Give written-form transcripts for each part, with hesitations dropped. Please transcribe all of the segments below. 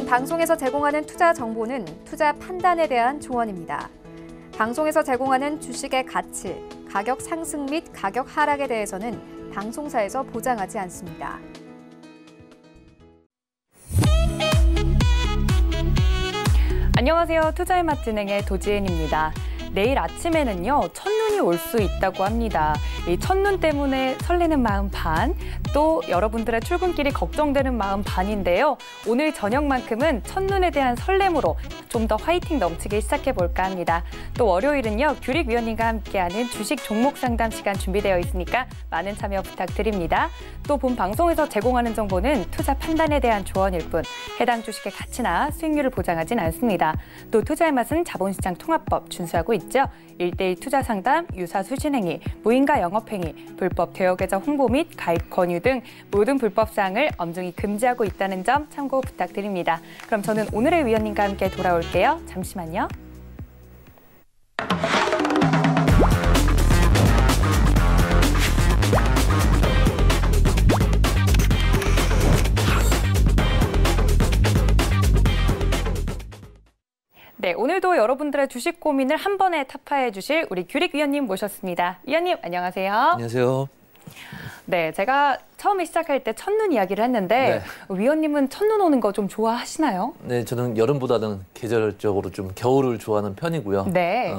방송에서 제공하는 투자 정보는 투자 판단에 대한 조언입니다. 방송에서 제공하는 주식의 가치, 가격 상승 및 가격 하락에 대해서는 방송사에서 보장하지 않습니다. 안녕하세요. 투자의 맛 진행의 도지은입니다. 내일 아침에는요, 첫눈이 올 수 있다고 합니다. 이 첫눈 때문에 설레는 마음 반, 또 여러분들의 출근길이 걱정되는 마음 반인데요. 오늘 저녁만큼은 첫눈에 대한 설렘으로 좀 더 화이팅 넘치게 시작해볼까 합니다. 또 월요일은요, 규릭 위원님과 함께하는 주식 종목 상담 시간 준비되어 있으니까 많은 참여 부탁드립니다. 또 본 방송에서 제공하는 정보는 투자 판단에 대한 조언일 뿐 해당 주식의 가치나 수익률을 보장하진 않습니다. 또 투자의 맛은 자본시장 통합법 준수하고 있죠. 1:1 투자 상담, 유사 수신행위, 무인가 영업행위, 불법 대여계좌 홍보 및 가입 권유 등 모든 불법 사항을 엄중히 금지하고 있다는 점 참고 부탁드립니다. 그럼 저는 오늘의 위원님과 함께 돌아올게요. 잠시만요. 네, 오늘도 여러분들의 주식 고민을 한 번에 타파해 주실 우리 규릭 위원님 모셨습니다. 위원님, 안녕하세요. 안녕하세요. 네, 제가 처음에 시작할 때 첫눈 이야기를 했는데 위원님은 첫눈 오는 거 좀 좋아하시나요? 네, 저는 여름보다는 계절적으로 좀 겨울을 좋아하는 편이고요. 네.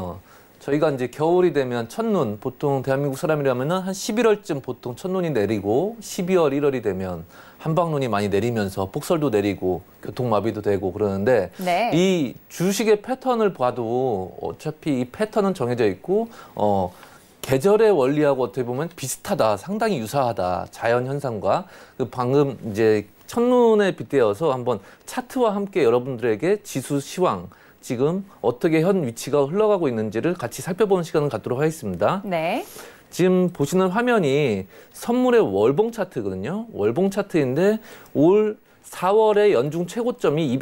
저희가 이제 겨울이 되면 첫눈, 보통 대한민국 사람이라면은 한 11월쯤 보통 첫눈이 내리고 12월, 1월이 되면 한방눈이 많이 내리면서 폭설도 내리고 교통마비도 되고 그러는데 이 주식의 패턴을 봐도 어차피 이 패턴은 정해져 있고 계절의 원리하고 어떻게 보면 비슷하다, 상당히 유사하다, 자연 현상과 그 방금 이제 첫눈에 빗대어서 한번 차트와 함께 여러분들에게 지수 시황 지금 어떻게 현 위치가 흘러가고 있는지를 같이 살펴보는 시간을 갖도록 하겠습니다. 네. 지금 보시는 화면이 선물의 월봉 차트거든요. 월봉 차트인데 올 4월의 연중 최고점이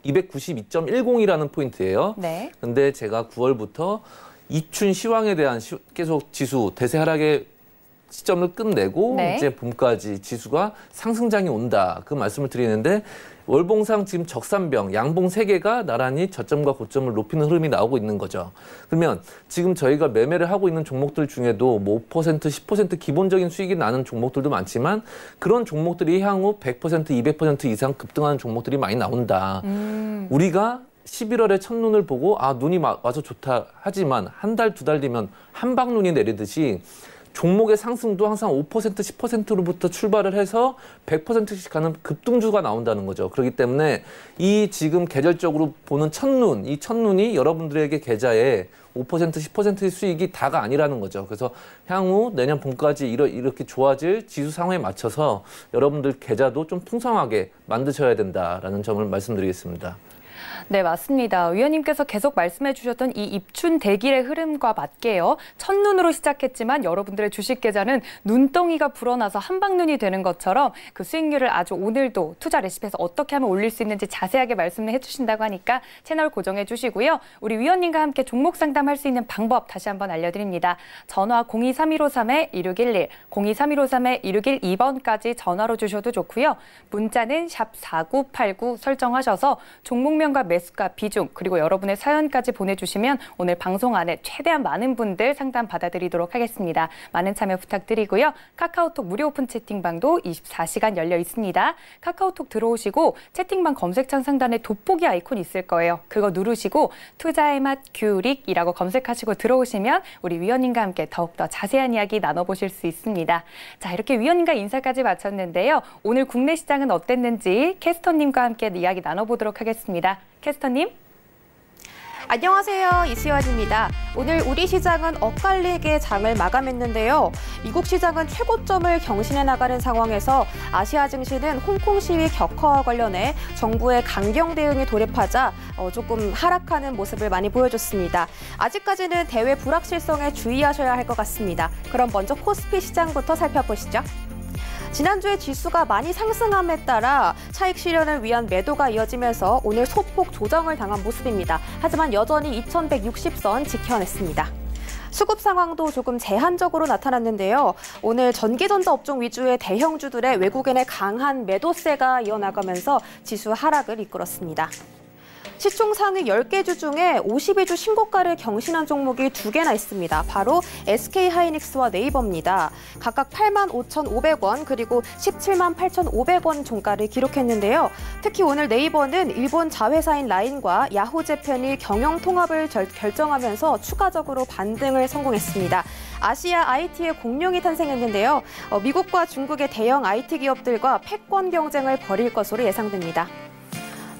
292.10이라는 포인트예요. 네. 근데 제가 9월부터 입춘 시황에 대한 계속 지수 대세 하락의 시점을 끝내고 이제 봄까지 지수가 상승장이 온다. 그 말씀을 드리는데 월봉상 지금 적산병, 양봉 3개가 나란히 저점과 고점을 높이는 흐름이 나오고 있는 거죠. 그러면 지금 저희가 매매를 하고 있는 종목들 중에도 뭐 5%, 10% 기본적인 수익이 나는 종목들도 많지만 그런 종목들이 향후 100%, 200% 이상 급등하는 종목들이 많이 나온다. 우리가 11월에 첫눈을 보고 눈이 와서 좋다 하지만 한 달, 2달 뒤면 한방눈이 내리듯이 종목의 상승도 항상 5%, 10%로부터 출발을 해서 100%씩 가는 급등주가 나온다는 거죠. 그렇기 때문에 이 지금 계절적으로 보는 첫눈, 이 첫눈이 여러분들에게 계좌에 5%, 10%의 수익이 다가 아니라는 거죠. 그래서 향후 내년 봄까지 이렇게 좋아질 지수 상황에 맞춰서 여러분들 계좌도 좀 풍성하게 만드셔야 된다라는 점을 말씀드리겠습니다. 네, 맞습니다. 위원님께서 계속 말씀해 주셨던 이 입춘 대길의 흐름과 맞게요. 첫눈으로 시작했지만 여러분들의 주식 계좌는 눈덩이가 불어나서 한방눈이 되는 것처럼 그 수익률을 아주 오늘도 투자 레시피에서 어떻게 하면 올릴 수 있는지 자세하게 말씀을 해주신다고 하니까 채널 고정해 주시고요. 우리 위원님과 함께 종목 상담할 수 있는 방법 다시 한번 알려드립니다. 전화 023153-1611, 023153-1612번까지 전화로 주셔도 좋고요. 문자는 샵 4989 설정하셔서 종목명과 매수가, 비중, 그리고 여러분의 사연까지 보내주시면 오늘 방송 안에 최대한 많은 분들 상담 받아드리도록 하겠습니다. 많은 참여 부탁드리고요. 카카오톡 무료 오픈 채팅방도 24시간 열려 있습니다. 카카오톡 들어오시고 채팅방 검색창 상단에 돋보기 아이콘 있을 거예요. 그거 누르시고 투자의 맛 규릭이라고 검색하시고 들어오시면 우리 위원님과 함께 더욱더 자세한 이야기 나눠보실 수 있습니다. 자, 이렇게 위원님과 인사까지 마쳤는데요. 오늘 국내 시장은 어땠는지 캐스터님과 함께 이야기 나눠보도록 하겠습니다. 캐스터님. 안녕하세요. 이수연입니다. 오늘 우리 시장은 엇갈리게 장을 마감했는데요. 미국 시장은 최고점을 경신해 나가는 상황에서 아시아 증시는 홍콩 시위 격화와 관련해 정부의 강경 대응이 돌입하자 조금 하락하는 모습을 많이 보여줬습니다. 아직까지는 대외 불확실성에 주의하셔야 할 것 같습니다. 그럼 먼저 코스피 시장부터 살펴보시죠. 지난주에 지수가 많이 상승함에 따라 차익 실현을 위한 매도가 이어지면서 오늘 소폭 조정을 당한 모습입니다. 하지만 여전히 2160선 지켜냈습니다. 수급 상황도 조금 제한적으로 나타났는데요. 오늘 전기전자 업종 위주의 대형주들의 외국인의 강한 매도세가 이어나가면서 지수 하락을 이끌었습니다. 시총 상위 10개 주 중에 52주 신고가를 경신한 종목이 2개나 있습니다. 바로 SK하이닉스와 네이버입니다. 각각 85,500원 그리고 178,500원 종가를 기록했는데요. 특히 오늘 네이버는 일본 자회사인 라인과 야후재팬이 경영 통합을 결정하면서 추가적으로 반등을 성공했습니다. 아시아 IT의 공룡이 탄생했는데요. 미국과 중국의 대형 IT 기업들과 패권 경쟁을 벌일 것으로 예상됩니다.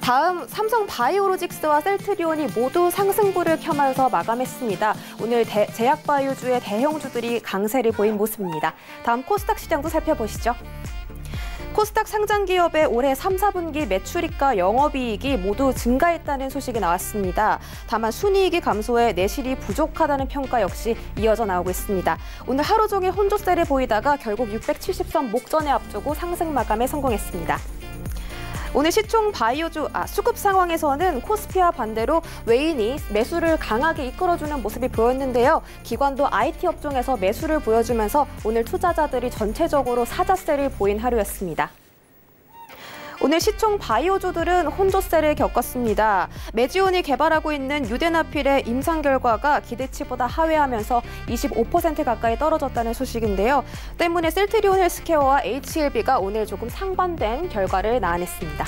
다음 삼성 바이오로직스와 셀트리온이 모두 상승부를 켜면서 마감했습니다. 오늘 제약바이오주의 대형주들이 강세를 보인 모습입니다. 다음 코스닥 시장도 살펴보시죠. 코스닥 상장 기업의 올해 3, 4분기 매출이익과 영업이익이 모두 증가했다는 소식이 나왔습니다. 다만 순이익이 감소해 내실이 부족하다는 평가 역시 이어져 나오고 있습니다. 오늘 하루 종일 혼조세를 보이다가 결국 670선 목전에 앞두고 상승 마감에 성공했습니다. 오늘 시총 바이오주 수급 상황에서는 코스피와 반대로 외인이 매수를 강하게 이끌어주는 모습이 보였는데요. 기관도 IT 업종에서 매수를 보여주면서 오늘 투자자들이 전체적으로 사자세를 보인 하루였습니다. 오늘 시총 바이오주들은 혼조세를 겪었습니다. 메지온이 개발하고 있는 유데나필의 임상 결과가 기대치보다 하회하면서 25% 가까이 떨어졌다는 소식인데요. 때문에 셀트리온 헬스케어와 HLB가 오늘 조금 상반된 결과를 나타냈습니다.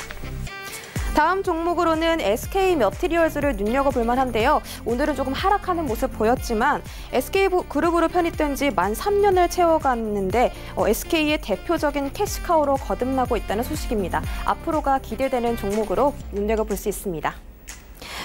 다음 종목으로는 SK머티리얼즈를 눈여겨볼 만한데요. 오늘은 조금 하락하는 모습 보였지만 SK그룹으로 편입된 지 만 3년을 채워갔는데 SK의 대표적인 캐시카우로 거듭나고 있다는 소식입니다. 앞으로가 기대되는 종목으로 눈여겨볼 수 있습니다.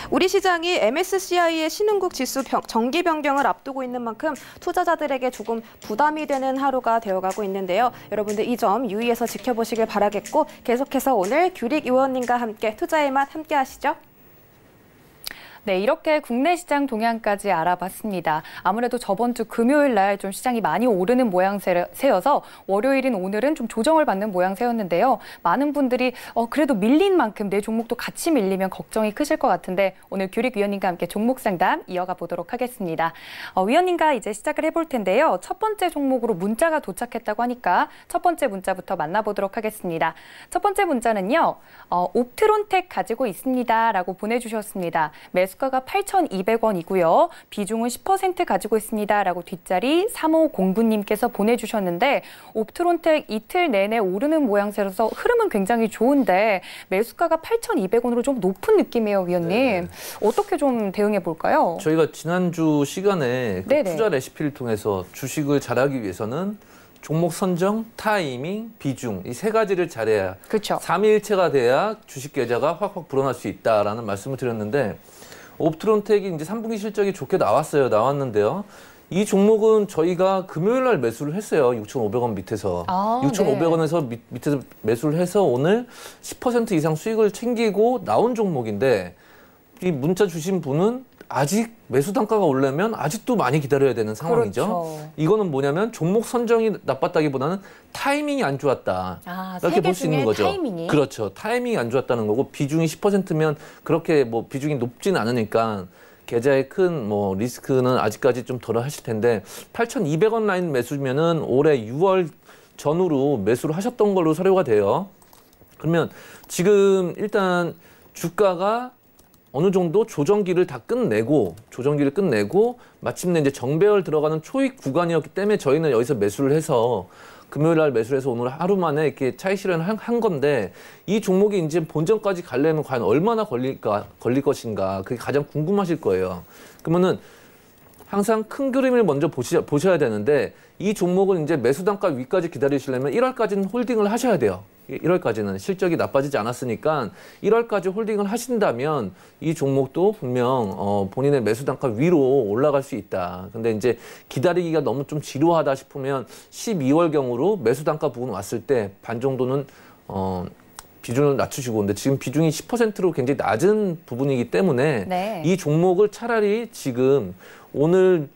우리 시장이 MSCI의 신흥국 지수 정기 변경을 앞두고 있는 만큼 투자자들에게 조금 부담이 되는 하루가 되어가고 있는데요. 여러분들 이 점 유의해서 지켜보시길 바라겠고 계속해서 오늘 규릭 의원님과 함께 투자의 맛 함께 하시죠. 네, 이렇게 국내 시장 동향까지 알아봤습니다. 아무래도 저번 주 금요일 날 좀 시장이 많이 오르는 모양새여서 월요일인 오늘은 좀 조정을 받는 모양새였는데요. 많은 분들이 그래도 밀린 만큼 내 종목도 같이 밀리면 걱정이 크실 것 같은데 오늘 규릭 위원님과 함께 종목 상담 이어가 보도록 하겠습니다. 위원님과 이제 시작을 해볼 텐데요. 첫 번째 종목으로 문자가 도착했다고 하니까 첫 번째 문자부터 만나보도록 하겠습니다. 첫 번째 문자는요. 옵트론텍 가지고 있습니다. 라고 보내주셨습니다. 매수가가 8,200원이고요. 비중은 10% 가지고 있습니다. 라고 뒷자리 3509님께서 보내주셨는데 옵트론텍 이틀 내내 오르는 모양새로서 흐름은 굉장히 좋은데 매수가가 8,200원으로 좀 높은 느낌이에요, 위원님. 네. 어떻게 좀 대응해 볼까요? 저희가 지난주 시간에 그 투자 레시피를 통해서 주식을 잘하기 위해서는 종목 선정, 타이밍, 비중 이 세 가지를 잘해야 그렇죠. 삼위일체가 돼야 주식 계좌가 확확 불어날 수 있다라는 말씀을 드렸는데 옵트론텍이 이제 3분기 실적이 좋게 나왔는데요. 이 종목은 저희가 금요일 날 매수를 했어요. 6,500원 밑에서. 6,500원에서 밑에서 매수를 해서 오늘 10% 이상 수익을 챙기고 나온 종목인데 이 문자 주신 분은 아직 매수 단가가 오르려면 아직도 많이 기다려야 되는 상황이죠. 그렇죠. 이거는 뭐냐면 종목 선정이 나빴다기보다는 타이밍이 안 좋았다. 이렇게 볼 수 있는 거죠. 타이밍이? 그렇죠. 타이밍이 안 좋았다는 거고 비중이 10%면 그렇게 뭐 비중이 높진 않으니까 계좌의 큰 뭐 리스크는 아직까지 좀 덜 하실 텐데 8,200원 라인 매수면은 올해 6월 전후로 매수를 하셨던 걸로 서류가 돼요. 그러면 지금 일단 주가가 어느 정도 조정기를 끝내고 마침내 이제 정배열 들어가는 초익 구간이었기 때문에 저희는 여기서 매수를 해서 금요일 날 매수를 해서 오늘 하루 만에 이렇게 차익 실현을 한 건데 이 종목이 이제 본전까지 가려면 과연 얼마나 걸릴 것인가 그게 가장 궁금하실 거예요. 그러면은 항상 큰 그림을 먼저 보셔야 되는데 이 종목은 이제 매수 단가 위까지 기다리시려면 1월까지는 홀딩을 하셔야 돼요. 1월까지는 실적이 나빠지지 않았으니까 1월까지 홀딩을 하신다면 이 종목도 분명 본인의 매수 단가 위로 올라갈 수 있다. 근데 이제 기다리기가 너무 좀 지루하다 싶으면 12월경으로 매수 단가 부분 왔을 때 반 정도는 비중을 낮추시고 근데 지금 비중이 10%로 굉장히 낮은 부분이기 때문에 이 종목을 차라리 지금 오늘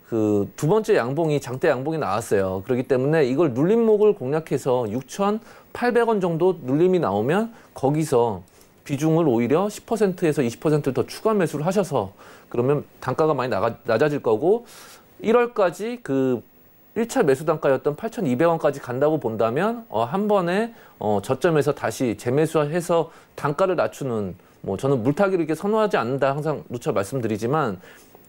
그 두 번째 양봉이 장대 양봉이 나왔어요. 그렇기 때문에 이걸 눌림목을 공략해서 6,800원 정도 눌림이 나오면 거기서 비중을 오히려 10%에서 20%를 더 추가 매수를 하셔서 그러면 단가가 많이 낮아질 거고 1월까지 그 1차 매수 단가였던 8,200원까지 간다고 본다면 한 번에 저점에서 다시 재매수해서 단가를 낮추는 뭐 저는 물타기를 이렇게 선호하지 않는다 항상 누차 말씀드리지만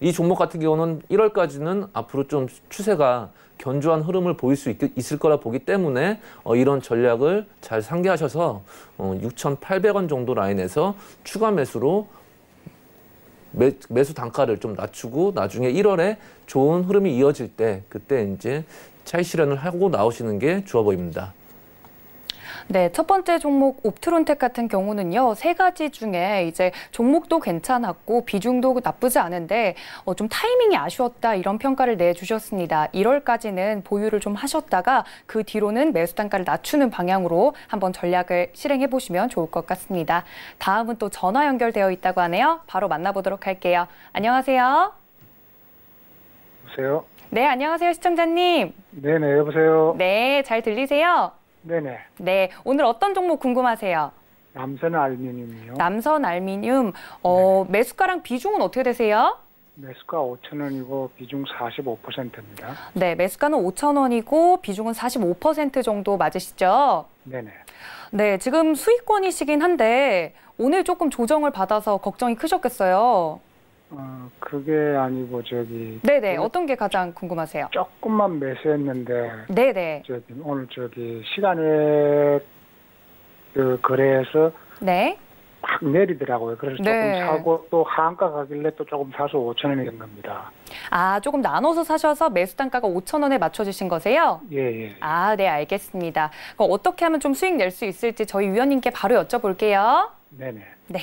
이 종목 같은 경우는 1월까지는 앞으로 좀 추세가 견조한 흐름을 보일 수 있을 거라 보기 때문에 이런 전략을 잘 상기하셔서 6,800원 정도 라인에서 추가 매수로 매수 단가를 좀 낮추고 나중에 1월에 좋은 흐름이 이어질 때 그때 이제 차익 실현을 하고 나오시는 게 좋아 보입니다. 네, 첫 번째 종목 옵트론텍 같은 경우는요, 3가지 중에 이제 종목도 괜찮았고 비중도 나쁘지 않은데 좀 타이밍이 아쉬웠다 이런 평가를 내주셨습니다. 1월까지는 보유를 좀 하셨다가 그 뒤로는 매수 단가를 낮추는 방향으로 한번 전략을 실행해 보시면 좋을 것 같습니다. 다음은 또 전화 연결되어 있다고 하네요. 바로 만나보도록 할게요. 안녕하세요. 여보세요? 네, 안녕하세요, 시청자님. 네네, 여보세요? 네, 잘 들리세요? 네네. 네, 오늘 어떤 종목 궁금하세요? 남선 알루미늄이요. 남선 알루미늄, 매수가랑 비중은 어떻게 되세요? 매수가 5,000원이고 비중 45%입니다. 네, 매수가는 5,000원이고 비중은 45% 정도 맞으시죠? 네네. 네, 지금 수익권이시긴 한데 오늘 조금 조정을 받아서 걱정이 크셨겠어요? 그게 아니고 네네, 어떤 게 가장 궁금하세요? 조금만 매수했는데 네네. 오늘 시간에 그 거래해서 네. 막 내리더라고요. 그래서 네. 조금 사고 또 하한가 가길래 또 조금 사서 5,000원이 된 겁니다. 아, 조금 나눠서 사셔서 매수 단가가 5,000원에 맞춰주신 거세요? 예. 아, 네, 알겠습니다. 그럼 어떻게 하면 좀 수익 낼 수 있을지 저희 위원님께 바로 여쭤볼게요. 네네. 네.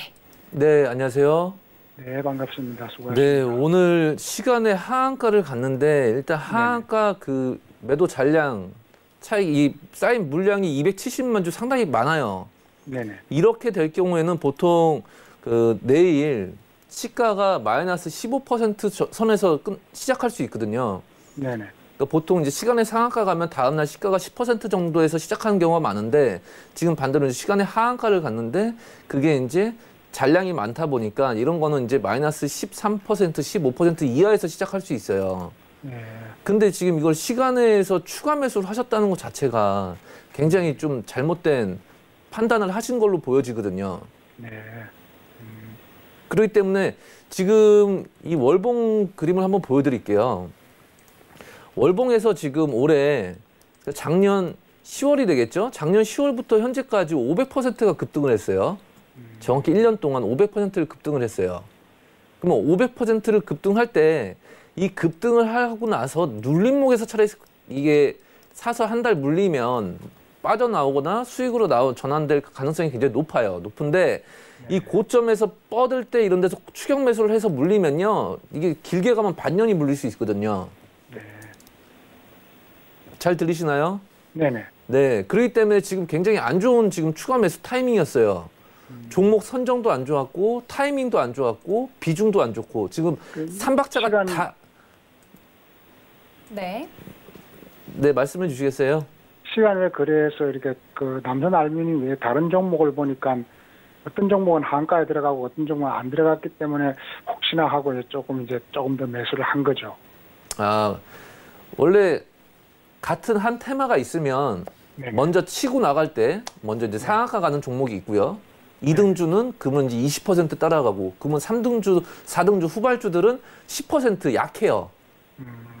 네, 안녕하세요. 네, 반갑습니다. 수고하셨습니다. 네, 오늘 시간에 하한가를 갔는데 일단 하한가 그 매도 잔량 차익 이 쌓인 물량이 270만 주 상당히 많아요. 네네. 이렇게 될 경우에는 보통 그 내일 시가가 마이너스 15% 선에서 시작할 수 있거든요. 네네. 그러니까 보통 이제 시간에 상한가 가면 다음날 시가가 10% 정도에서 시작하는 경우가 많은데 지금 반대로 시간에 하한가를 갔는데 그게 이제 잔량이 많다 보니까 이런 거는 이제 마이너스 13%, 15% 이하에서 시작할 수 있어요. 네. 근데 지금 이걸 시간에서 추가 매수를 하셨다는 것 자체가 굉장히 좀 잘못된 판단을 하신 걸로 보여지거든요. 네. 그렇기 때문에 지금 이 월봉 그림을 한번 보여드릴게요. 월봉에서 지금 올해 작년 10월이 되겠죠? 작년 10월부터 현재까지 500%가 급등을 했어요. 정확히 1년 동안 500%를 급등을 했어요. 그러면 500%를 급등할 때 이 급등을 하고 나서 눌림목에서 차라리 이게 사서 한 달 물리면 빠져나오거나 수익으로 전환될 가능성이 굉장히 높아요. 높은데 이 고점에서 뻗을 때 이런 데서 추격 매수를 해서 물리면요. 이게 길게 가면 반년이 물릴 수 있거든요. 네. 잘 들리시나요? 네네. 네. 그렇기 때문에 지금 굉장히 안 좋은 지금 추가 매수 타이밍이었어요. 종목 선정도 안 좋았고 타이밍도 안 좋았고 비중도 안 좋고 지금 삼박자가 다 네. 네, 말씀해 주시겠어요? 시간에 거래해서 이렇게 그 남선 알루미늄 외에 다른 종목을 보니까 어떤 종목은 한가에 들어가고 어떤 종목은 안 들어갔기 때문에 혹시나 하고 조금 더 매수를 한 거죠. 아, 원래 같은 한 테마가 있으면 네네. 먼저 치고 나갈 때 먼저 이제 상한가 가는 종목이 있고요. 2등주는 그러면 이제 20% 따라가고 그러면 3등주, 4등주 후발주들은 10% 약해요.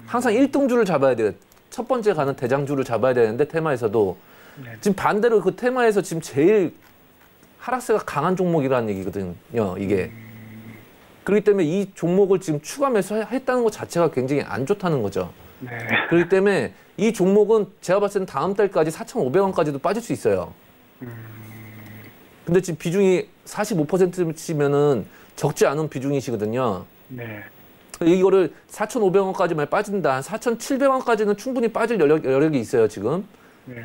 항상 1등주를 잡아야 돼요. 첫 번째 가는 대장주를 잡아야 되는데 테마에서도 네. 지금 반대로 그 테마에서 지금 제일 하락세가 강한 종목이라는 얘기거든요. 이게. 그렇기 때문에 이 종목을 지금 추가 매수했다는 것 자체가 굉장히 안 좋다는 거죠. 네. 그렇기 때문에 이 종목은 제가 봤을 때는 다음 달까지 4,500원까지도 빠질 수 있어요. 근데 지금 비중이 45%치면은 적지 않은 비중이시거든요. 네. 이거를 4,500원까지만 빠진다. 한 4,700원까지는 충분히 빠질 여력이 있어요, 지금. 네.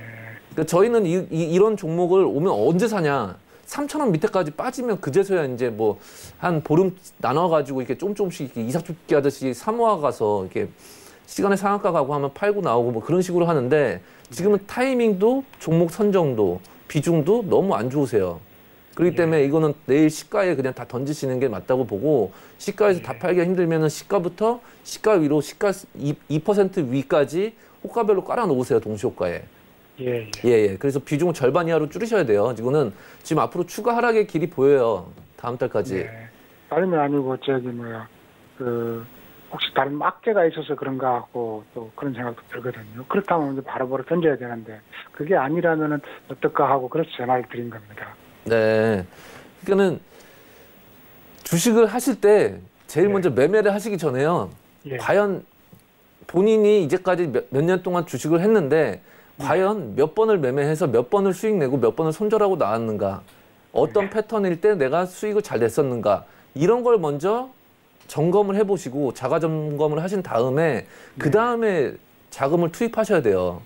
그러니까 저희는 이런 종목을 오면 언제 사냐. 3,000원 밑에까지 빠지면 그제서야 이제 뭐 한 보름 나눠가지고 이렇게 조금씩 이렇게 이삭죽기 하듯이 사모아 가서 이렇게 시간에 상한가 가고 하면 팔고 나오고 뭐 그런 식으로 하는데 지금은 타이밍도 종목 선정도 비중도 너무 안 좋으세요. 그렇기 때문에 이거는 내일 시가에 그냥 다 던지시는 게 맞다고 보고 시가에서 다 팔기가 힘들면은 시가부터 시가 위로 시가 2% 위까지 호가별로 깔아놓으세요. 동시호가에. 예. 그래서 비중을 절반 이하로 줄이셔야 돼요. 이거는 지금 앞으로 추가 하락의 길이 보여요. 다음 달까지. 다름이 아니고 혹시 다른 악재가 있어서 그런가 하고 또 그런 생각도 들거든요. 그렇다면 이제 바로바로 던져야 되는데 그게 아니라면은 어떨까 하고 그래서 전화를 드린 겁니다. 네. 그러니까는 주식을 하실 때 제일 먼저 매매를 하시기 전에요. 과연 본인이 이제까지 몇 년 동안 주식을 했는데 과연 몇 번을 매매해서 몇 번을 수익 내고 몇 번을 손절하고 나왔는가. 어떤 패턴일 때 내가 수익을 잘 냈었는가. 이런 걸 먼저 점검을 해보시고 자가 점검을 하신 다음에 그 다음에 자금을 투입하셔야 돼요.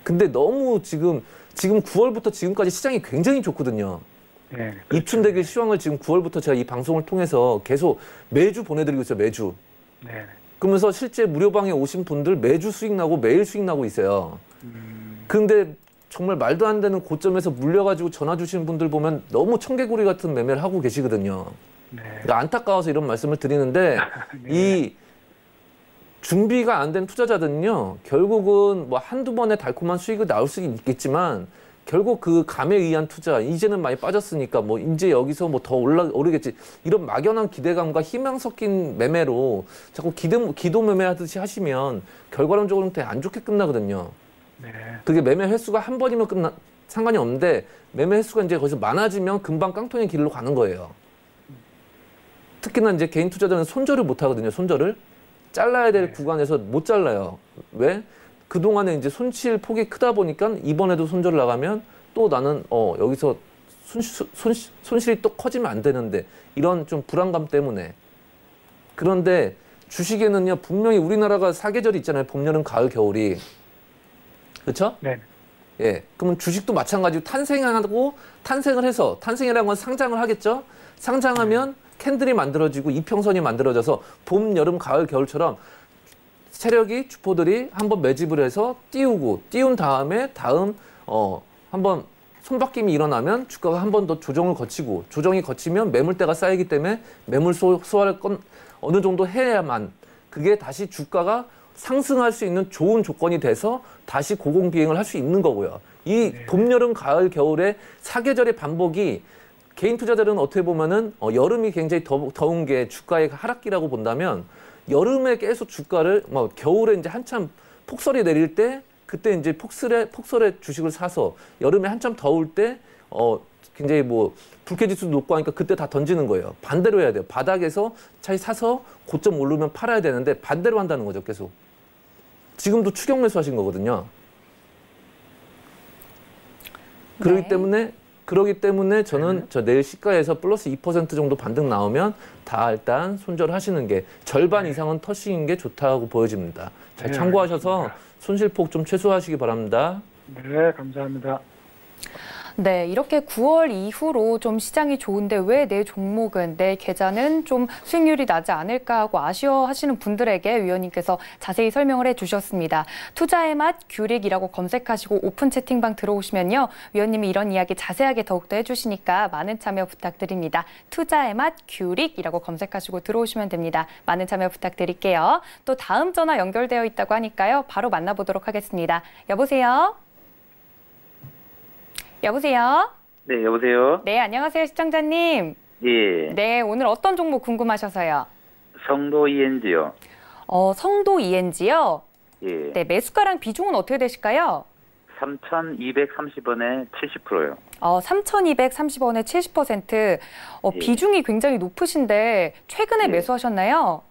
근데 너무 지금 9월부터 지금까지 시장이 굉장히 좋거든요. 입춘되길 시황을 지금 9월부터 제가 이 방송을 통해서 계속 매주 보내드리고 있어요. 매주. 그러면서 실제 무료방에 오신 분들 매주 수익 나고 매일 수익 나고 있어요. 근데 정말 말도 안 되는 고점에서 물려가지고 전화 주시는 분들 보면 너무 청개구리 같은 매매를 하고 계시거든요. 그러니까 안타까워서 이런 말씀을 드리는데 이 준비가 안 된 투자자들은요. 결국은 뭐 한두 번의 달콤한 수익이 나올 수 있겠지만 결국 그 감에 의한 투자, 이제는 많이 빠졌으니까 뭐 이제 여기서 뭐 더 오르겠지. 이런 막연한 기대감과 희망 섞인 매매로 자꾸 기도 매매하듯이 하시면 결과론적으로는 되게 안 좋게 끝나거든요. 그게 매매 횟수가 한 번이면 상관이 없는데 매매 횟수가 이제 거기서 많아지면 금방 깡통의 길로 가는 거예요. 특히나 이제 개인 투자자는 손절을 못 하거든요. 손절을. 잘라야 될 구간에서 못 잘라요. 왜? 그동안에 이제 손실 폭이 크다 보니까 이번에도 손절 나가면 또 나는 여기서 손실이 또 커지면 안 되는데 이런 좀 불안감 때문에. 그런데 주식에는요. 분명히 우리나라가 사계절이 있잖아요. 봄, 여름, 가을, 겨울이. 그렇죠? 예. 그러면 주식도 마찬가지로 탄생을 해서 탄생이라는 건 상장을 하겠죠? 상장하면 캔들이 만들어지고 이평선이 만들어져서 봄, 여름, 가을, 겨울처럼 세력이 주포들이 한번 매집을 해서 띄운 다음에 한번 손바뀜이 일어나면 주가가 한 번 더 조정을 거치고 조정이 거치면 매물대가 쌓이기 때문에 매물 소화를 어느 정도 해야만 그게 다시 주가가 상승할 수 있는 좋은 조건이 돼서 다시 고공비행을 할 수 있는 거고요. 이 봄, 여름, 가을, 겨울의 사계절의 반복이 개인 투자자들은 어떻게 보면은 여름이 굉장히 더운 게 주가의 하락기라고 본다면 여름에 계속 주가를 겨울에 이제 한참 폭설이 내릴 때 그때 이제 폭설에 주식을 사서 여름에 한참 더울 때 굉장히 불쾌지수도 높고 하니까 그때 다 던지는 거예요. 반대로 해야 돼요. 바닥에서 차이 사서 고점 오르면 팔아야 되는데 반대로 한다는 거죠. 계속. 지금도 추격 매수하신 거거든요. 그러기 때문에 저는 내일 시가에서 플러스 2% 정도 반등 나오면 다 일단 손절하시는 게 절반 이상은 터시는 게 좋다고 보여집니다. 잘 참고하셔서 손실폭 좀 최소화하시기 바랍니다. 네, 감사합니다. 네, 이렇게 9월 이후로 좀 시장이 좋은데 왜 내 종목은, 내 계좌는 좀 수익률이 나지 않을까 하고 아쉬워하시는 분들에게 위원님께서 자세히 설명을 해주셨습니다. 투자의 맛 규릭이라고 검색하시고 오픈 채팅방 들어오시면요. 위원님이 이런 이야기 자세하게 더욱더 해주시니까 많은 참여 부탁드립니다. 투자의 맛 규릭이라고 검색하시고 들어오시면 됩니다. 많은 참여 부탁드릴게요. 또 다음 전화 연결되어 있다고 하니까요. 바로 만나보도록 하겠습니다. 여보세요? 여보세요? 네, 여보세요? 네, 안녕하세요, 시청자님. 예. 네, 오늘 어떤 종목 궁금하셔서요? 성도 ENG요. 성도 ENG요? 예. 네, 매수가랑 비중은 어떻게 되실까요? 3,230원에 70%요. 3,230원에 70%. 예. 비중이 굉장히 높으신데 최근에 예. 매수하셨나요?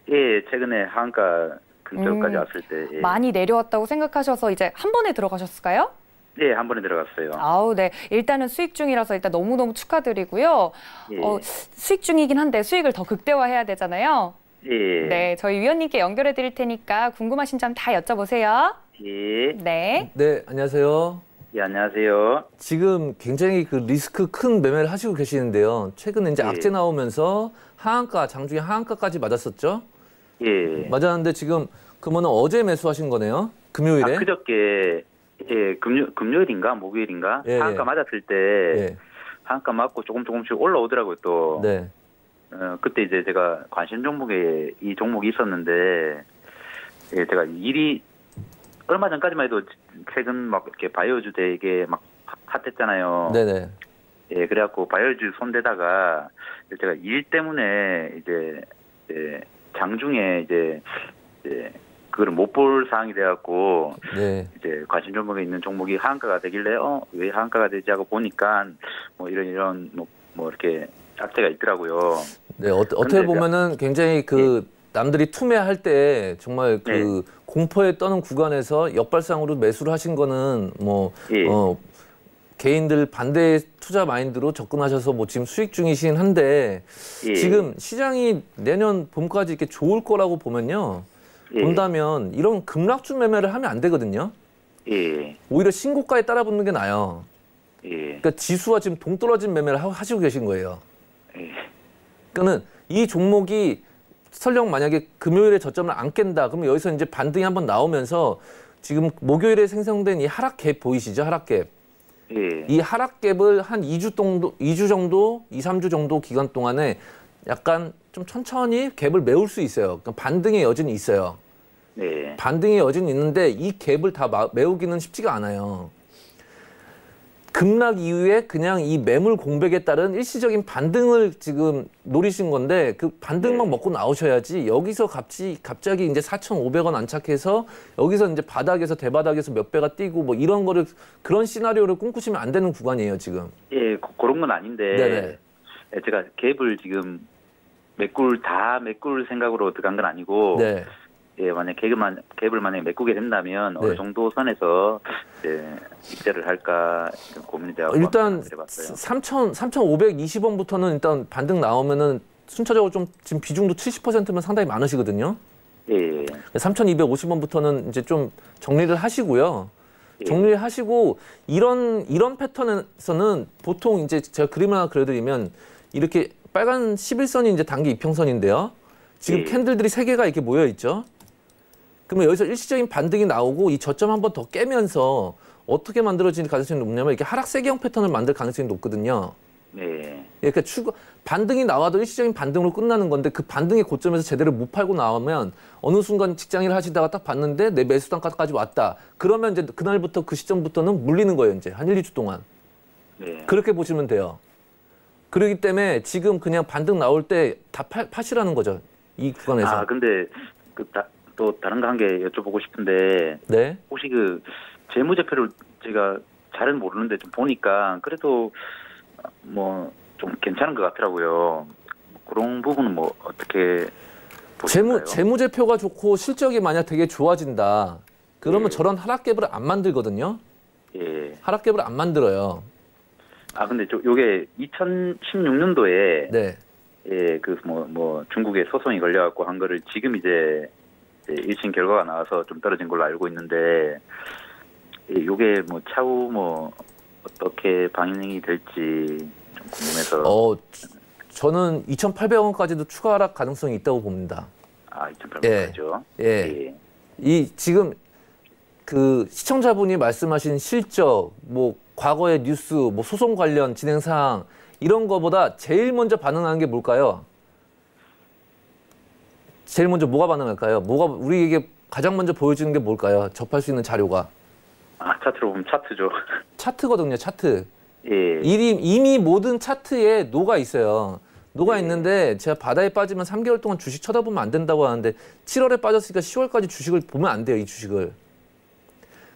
예, 최근에 한가 근처까지 왔을 때. 예. 많이 내려왔다고 생각하셔서 이제 한 번에 들어가셨을까요? 네, 한 번에 들어갔어요. 아우, 네. 일단은 수익 중이라서 일단 너무너무 축하드리고요. 예. 수익 중이긴 한데 수익을 더 극대화해야 되잖아요. 예. 네, 저희 위원님께 연결해 드릴 테니까 궁금하신 점 다 여쭤보세요. 예. 네. 네, 안녕하세요. 예, 안녕하세요. 지금 굉장히 그 리스크 큰 매매를 하시고 계시는데요. 최근에 이제 예. 악재 나오면서 장중에 하한가까지 맞았었죠? 예. 맞았는데 지금 그러면 어제 매수하신 거네요? 금요일에? 그저께, 예, 금요일인가, 목요일인가? 예, 하한가 예. 맞았을 때, 예. 한가 맞고 조금씩 올라오더라고요, 또. 네. 그때 이제 제가 관심 종목에 이 종목이 있었는데, 예, 제가 일이 얼마 전까지만 해도 최근 막 이렇게 바이오주 되게 막 핫했잖아요. 네네. 예, 그래갖고 바이오주 손대다가 제가 일 때문에 이제 장중에 이제 그거를 못 볼 상황이 돼갖고 네. 이제 관심 종목에 있는 종목이 하한가가 되길래 왜 하한가가 되지 하고 보니까 뭐 이런 뭐 이렇게 악재가 있더라고요. 네, 어떻게 보면은 굉장히 그 남들이 투매할 때 정말 그 공포에 떠는 구간에서 역발상으로 매수를 하신 거는 뭐 개인들 반대 투자 마인드로 접근하셔서 뭐 지금 수익 중이신 한데 지금 시장이 내년 봄까지 이렇게 좋을 거라고 보면요. 본다면 이런 급락주 매매를 하면 안 되거든요. 오히려 신고가에 따라붙는 게 나아요. 그러니까 지수와 지금 동떨어진 매매를 하시고 계신 거예요. 그러니까는 이 종목이 설령 만약에 금요일에 저점을 안 깬다. 그러면 여기서 이제 반등이 한번 나오면서 지금 목요일에 생성된 이 하락갭 보이시죠? 하락갭. 이 하락갭을 한 2주 정도, 3주 정도 기간 동안에 약간 좀 천천히 갭을 메울 수 있어요. 그러니까 반등의 여지는 있어요. 반등의 여지는 있는데 이 갭을 다 메우기는 쉽지가 않아요. 급락 이후에 그냥 이 매물 공백에 따른 일시적인 반등을 지금 노리신 건데 그 반등만 먹고 나오셔야지 여기서 갑자기 이제 4,500원 안착해서 여기서 이제 바닥에서 대바닥에서 몇 배가 뛰고 뭐 이런 거를 그런 시나리오를 꿈꾸시면 안 되는 구간이에요, 지금. 예, 그런 건 아닌데. 네네. 제가 갭을 지금 다 메꿀 생각으로 들어간 건 아니고. 네. 예, 만약 갭을 만약에 메꾸게 된다면 어느 정도 선에서 이제 입대를 할까 고민이 되어 일단 3,520원부터는 일단 반등 나오면은 순차적으로 좀 지금 비중도 70%면 상당히 많으시거든요. 3,250원부터는 이제 좀 정리를 하시고요. 정리를 하시고 이런 패턴에서는 보통 이제 제가 그림을 하나 그려드리면 이렇게 빨간 11선이 이제 단기 이평선인데요. 지금 캔들들이 3개가 이렇게 모여 있죠. 그러면 여기서 일시적인 반등이 나오고 이 저점 한 번 더 깨면서 어떻게 만들어질 가능성이 높냐면 이렇게 하락 세기형 패턴을 만들 가능성이 높거든요. 그러니까 반등이 나와도 일시적인 반등으로 끝나는 건데 그 반등의 고점에서 제대로 못 팔고 나오면 어느 순간 직장일을 하시다가 딱 봤는데 내 매수 단가까지 왔다. 그러면 이제 그날부터 그 시점부터는 물리는 거예요. 이제 한 1, 2주 동안. 그렇게 보시면 돼요. 그렇기 때문에 지금 그냥 반등 나올 때 다 파시라는 거죠. 이 구간에서. 근데 또 다른 거 한 개 여쭤보고 싶은데 혹시 그 재무제표를 제가 잘은 모르는데 좀 보니까 그래도 뭐 좀 괜찮은 것 같더라고요. 그런 부분은 뭐 어떻게 보시나요? 재무제표가 좋고 실적이 만약 되게 좋아진다. 그러면 저런 하락갭을 안 만들거든요. 하락갭을 안 만들어요. 근데 요게 2016년도에 그 뭐 중국에 소송이 걸려갖고 한 거를 지금 이제 1심 결과가 나와서 좀 떨어진 걸로 알고 있는데 요게 뭐 차후 뭐 어떻게 방향이 될지 좀 궁금해서. 저는 2,800원까지도 추가 하락 가능성이 있다고 봅니다. 2,800원까지죠. 이 지금 그 시청자분이 말씀하신 실적, 뭐 과거의 뉴스, 뭐 소송 관련 진행 사항 이런 거보다 제일 먼저 반응하는 게 뭘까요? 제일 먼저 뭐가 반응할까요? 뭐가 우리에게 가장 먼저 보여주는 게 뭘까요? 접할 수 있는 자료가. 차트로 보면 차트죠. 차트거든요, 차트. 이미 모든 차트에 노가 있어요. 노가 있는데 제가 바다에 빠지면 3개월 동안 주식 쳐다보면 안 된다고 하는데 7월에 빠졌으니까 10월까지 주식을 보면 안 돼요, 이 주식을.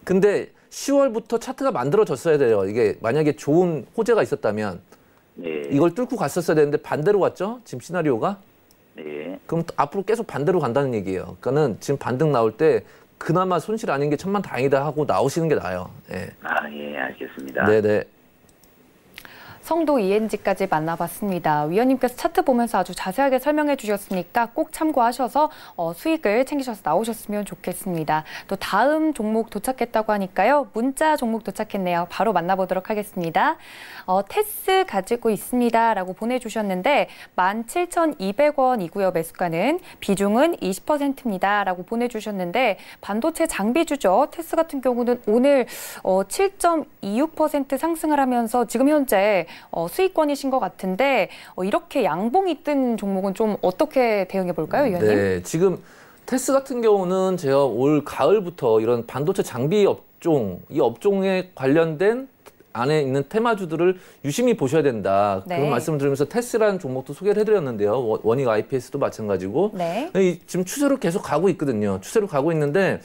근데 10월부터 차트가 만들어졌어야 돼요. 이게 만약에 좋은 호재가 있었다면 이걸 뚫고 갔었어야 되는데 반대로 갔죠? 지금 시나리오가. 그럼 앞으로 계속 반대로 간다는 얘기예요. 그러니까는 지금 반등 나올 때 그나마 손실 아닌 게 천만다행이다 하고 나오시는 게 나아요. 알겠습니다. 네네. 성도 ENG까지 만나봤습니다. 위원님께서 차트 보면서 아주 자세하게 설명해 주셨으니까 꼭 참고하셔서 수익을 챙기셔서 나오셨으면 좋겠습니다. 또 다음 종목 도착했다고 하니까요. 문자 종목 도착했네요. 바로 만나보도록 하겠습니다. 테스 가지고 있습니다. 라고 보내주셨는데 17,200원이고요. 매수가는 비중은 20%입니다. 라고 보내주셨는데 반도체 장비주죠. 테스 같은 경우는 오늘 7.26% 상승을 하면서 지금 현재 수익권이신 것 같은데 이렇게 양봉이 뜬 종목은 좀 어떻게 대응해 볼까요, 위원님? 네, 지금 테스 같은 경우는 제가 올 가을부터 이런 반도체 장비 업종, 이 업종에 관련된 안에 있는 테마주들을 유심히 보셔야 된다. 네. 그런 말씀을 드리면서 테스라는 종목도 소개를 해드렸는데요. 원익 IPS도 마찬가지고. 네. 지금 추세로 계속 가고 있거든요. 추세로 가고 있는데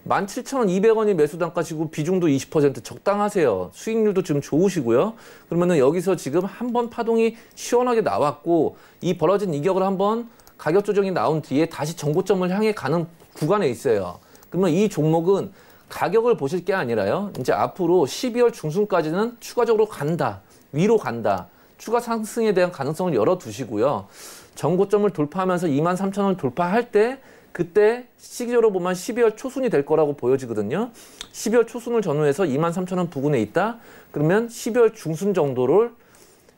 17,200원이 매수 단가시고 비중도 20% 적당하세요. 수익률도 지금 좋으시고요. 그러면은 여기서 지금 한번 파동이 시원하게 나왔고 이 벌어진 이격을 한번 가격 조정이 나온 뒤에 다시 정고점을 향해 가는 구간에 있어요. 그러면 이 종목은 가격을 보실 게 아니라요. 이제 앞으로 12월 중순까지는 추가적으로 간다. 위로 간다. 추가 상승에 대한 가능성을 열어두시고요. 정고점을 돌파하면서 23,000원을 돌파할 때 그때 시기적으로 보면 12월 초순이 될 거라고 보여지거든요. 12월 초순을 전후해서 23,000원 부근에 있다. 그러면 12월 중순 정도를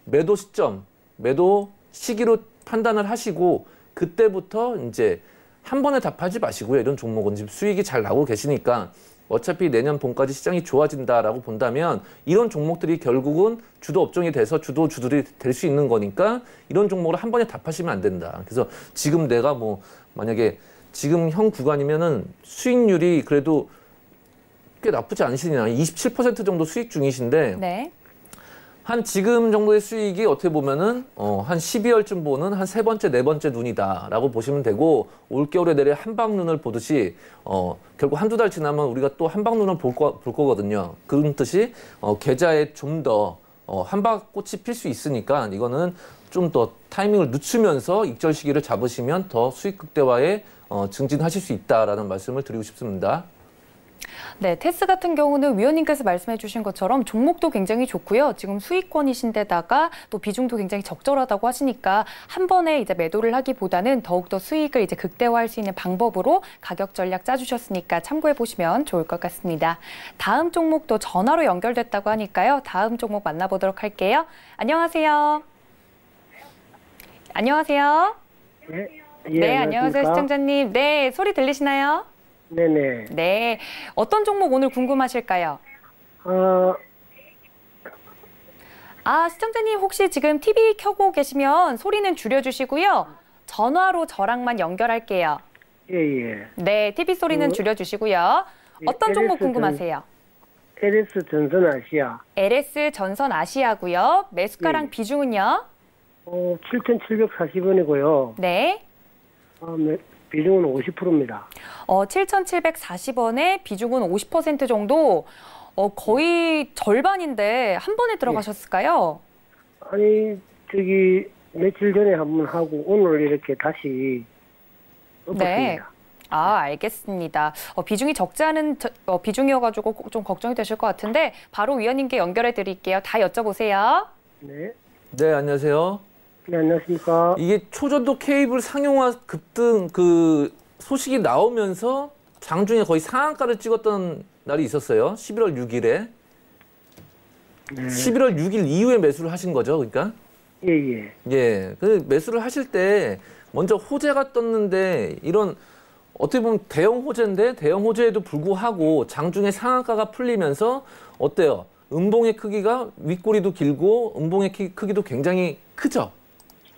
매도 시점, 매도 시기로 판단을 하시고 그때부터 이제 한 번에 답하지 마시고요. 이런 종목은 지금 수익이 잘 나오고 계시니까 어차피 내년 봄까지 시장이 좋아진다라고 본다면 이런 종목들이 결국은 주도 업종이 돼서 주도주들이 될 수 있는 거니까 이런 종목을 한 번에 답하시면 안 된다. 그래서 지금 내가 뭐 만약에 지금 현 구간이면은 수익률이 그래도 꽤 나쁘지 않으시냐. 27% 정도 수익 중이신데 네. 한 지금 정도의 수익이 어떻게 보면은 한 12월쯤 보는 한 세 번째, 네 번째 눈이다라고 보시면 되고 올겨울에 내려 한방눈을 보듯이 결국 한두 달 지나면 우리가 또 한방눈을 볼 거거든요. 그런 뜻이 계좌에 좀 더 한방꽃이 필 수 있으니까 이거는 좀 더 타이밍을 늦추면서 익절 시기를 잡으시면 더 수익 극대화에 증진하실 수 있다라는 말씀을 드리고 싶습니다. 네, 테스 같은 경우는 위원님께서 말씀해 주신 것처럼 종목도 굉장히 좋고요. 지금 수익권이신데다가 또 비중도 굉장히 적절하다고 하시니까 한 번에 이제 매도를 하기보다는 더욱더 수익을 이제 극대화할 수 있는 방법으로 가격 전략 짜주셨으니까 참고해 보시면 좋을 것 같습니다. 다음 종목도 전화로 연결됐다고 하니까요. 다음 종목 만나보도록 할게요. 안녕하세요. 안녕하세요. 네, 안녕하세요, 시청자님. 네, 소리 들리시나요? 네네. 네. 어떤 종목 오늘 궁금하실까요? 시청자님 혹시 지금 TV 켜고 계시면 소리는 줄여주시고요. 전화로 저랑만 연결할게요. 예. 네, TV 소리는 줄여주시고요. 어떤 종목 궁금하세요? LS 전선 아시아. LS 전선 아시아고요. 매수가랑 예. 비중은요? 7,740원이고요. 네. 비중은 50%입니다. 7,740원에 비중은 50% 정도, 거의 절반인데 한 번에 들어가셨을까요? 아니, 며칠 전에 한번 하고 오늘 이렇게 다시 엎었습니다. 네. 알겠습니다. 비중이 적지 않은 비중이어가지고 좀 걱정이 되실 것 같은데 바로 위원님께 연결해 드릴게요. 다 여쭤보세요. 네. 네, 안녕하세요. 네, 안녕하십니까. 이게 초전도 케이블 상용화 급등 그 소식이 나오면서 장중에 거의 상한가를 찍었던 날이 있었어요. 11월 6일에. 네. 11월 6일 이후에 매수를 하신 거죠, 그러니까? 예. 예. 그 매수를 하실 때 먼저 호재가 떴는데 이런 어떻게 보면 대형 호재인데 대형 호재에도 불구하고 장중에 상한가가 풀리면서 어때요? 음봉의 크기가 윗꼬리도 길고 음봉의 크기도 굉장히 크죠?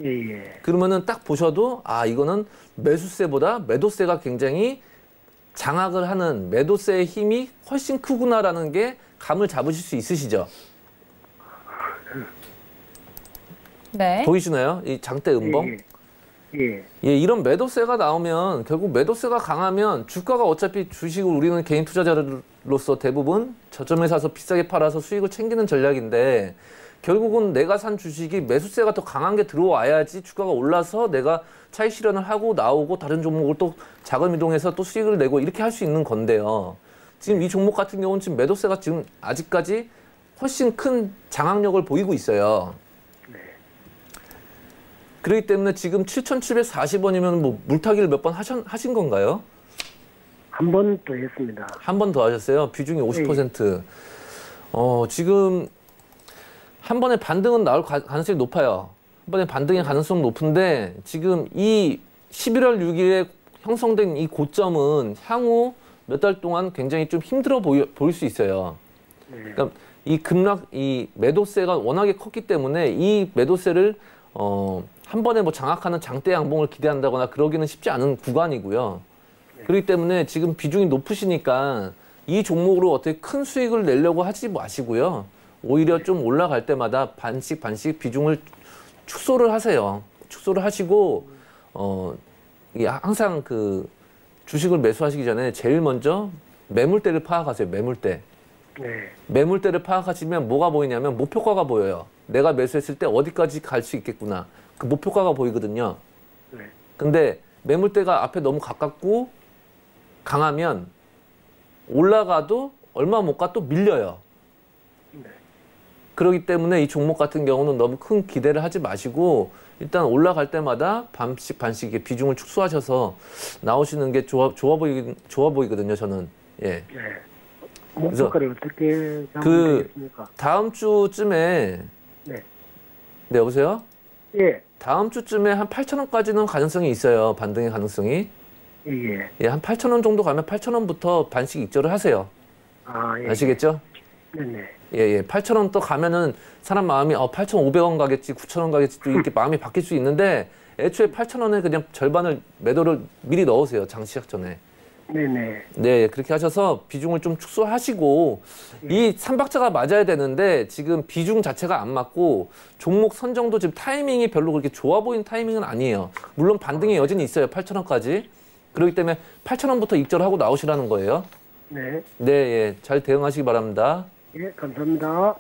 예. 그러면은 딱 보셔도 이거는 매수세보다 매도세가 굉장히 장악을 하는 매도세의 힘이 훨씬 크구나라는 게 감을 잡으실 수 있으시죠? 네. 보이시나요? 이 장대 음봉? 예. 이런 매도세가 나오면 결국 매도세가 강하면 주가가 어차피 주식을 우리는 개인 투자자로서 대부분 저점에 사서 비싸게 팔아서 수익을 챙기는 전략인데 결국은 내가 산 주식이 매수세가 더 강한 게 들어와야지 주가가 올라서 내가 차익 실현을 하고 나오고 다른 종목을 또 자금 이동해서 또 수익을 내고 이렇게 할 수 있는 건데요. 지금 이 종목 같은 경우는 지금 매도세가 지금 아직까지 훨씬 큰 장악력을 보이고 있어요. 그렇기 때문에 지금 7,740원이면 뭐 물타기를 몇 번 하신 건가요? 한 번 더 했습니다. 한 번 더 하셨어요? 비중이 50%. 지금 한 번에 반등은 나올 가능성이 높아요. 한 번에 반등의 가능성은 높은데 지금 이 11월 6일에 형성된 이 고점은 향후 몇 달 동안 굉장히 좀 힘들어 보일 수 있어요. 그러니까 이 매도세가 워낙에 컸기 때문에 이 매도세를 한 번에 뭐 장악하는 장대 양봉을 기대한다거나 그러기는 쉽지 않은 구간이고요. 그렇기 때문에 지금 비중이 높으시니까 이 종목으로 어떻게 큰 수익을 내려고 하지 마시고요. 오히려 좀 올라갈 때마다 반씩 비중을 축소를 하세요. 축소를 하시고 항상 그 주식을 매수하시기 전에 제일 먼저 매물대를 파악하세요. 매물대. 네. 매물대를 파악하시면 뭐가 보이냐면 목표가가 보여요. 내가 매수했을 때 어디까지 갈 수 있겠구나. 그 목표가가 보이거든요. 네. 근데 매물대가 앞에 너무 가깝고 강하면 올라가도 얼마 못 가 또 밀려요. 네. 그렇기 때문에 이 종목 같은 경우는 너무 큰 기대를 하지 마시고 일단 올라갈 때마다 반씩 비중을 축소하셔서 나오시는 게 좋아 보이거든요. 저는. 예. 네. 목표가를 어떻게 그 잡으시겠습니까? 다음 주쯤에 네. 네, 여보세요? 예. 다음 주쯤에 한 8,000원까지는 가능성이 있어요. 반등의 가능성이. 예. 예, 한 8,000원 정도 가면 8,000원부터 반씩 익절을 하세요. 아, 예. 아시겠죠? 네네. 예. 8,000원 또 가면은 사람 마음이 8,500원 가겠지, 9,000원 가겠지 또 이렇게 마음이 바뀔 수 있는데 애초에 8,000원에 그냥 절반을 매도를 미리 넣으세요. 장 시작 전에. 네네. 네, 그렇게 하셔서 비중을 좀 축소하시고 이 삼박자가 맞아야 되는데 지금 비중 자체가 안 맞고 종목 선정도 지금 타이밍이 별로 그렇게 좋아 보이는 타이밍은 아니에요. 물론 반등의 여진이 있어요. 8,000원까지. 그렇기 때문에 8,000원부터 익절하고 나오시라는 거예요. 네. 네, 예, 잘 대응하시기 바랍니다. 예, 감사합니다.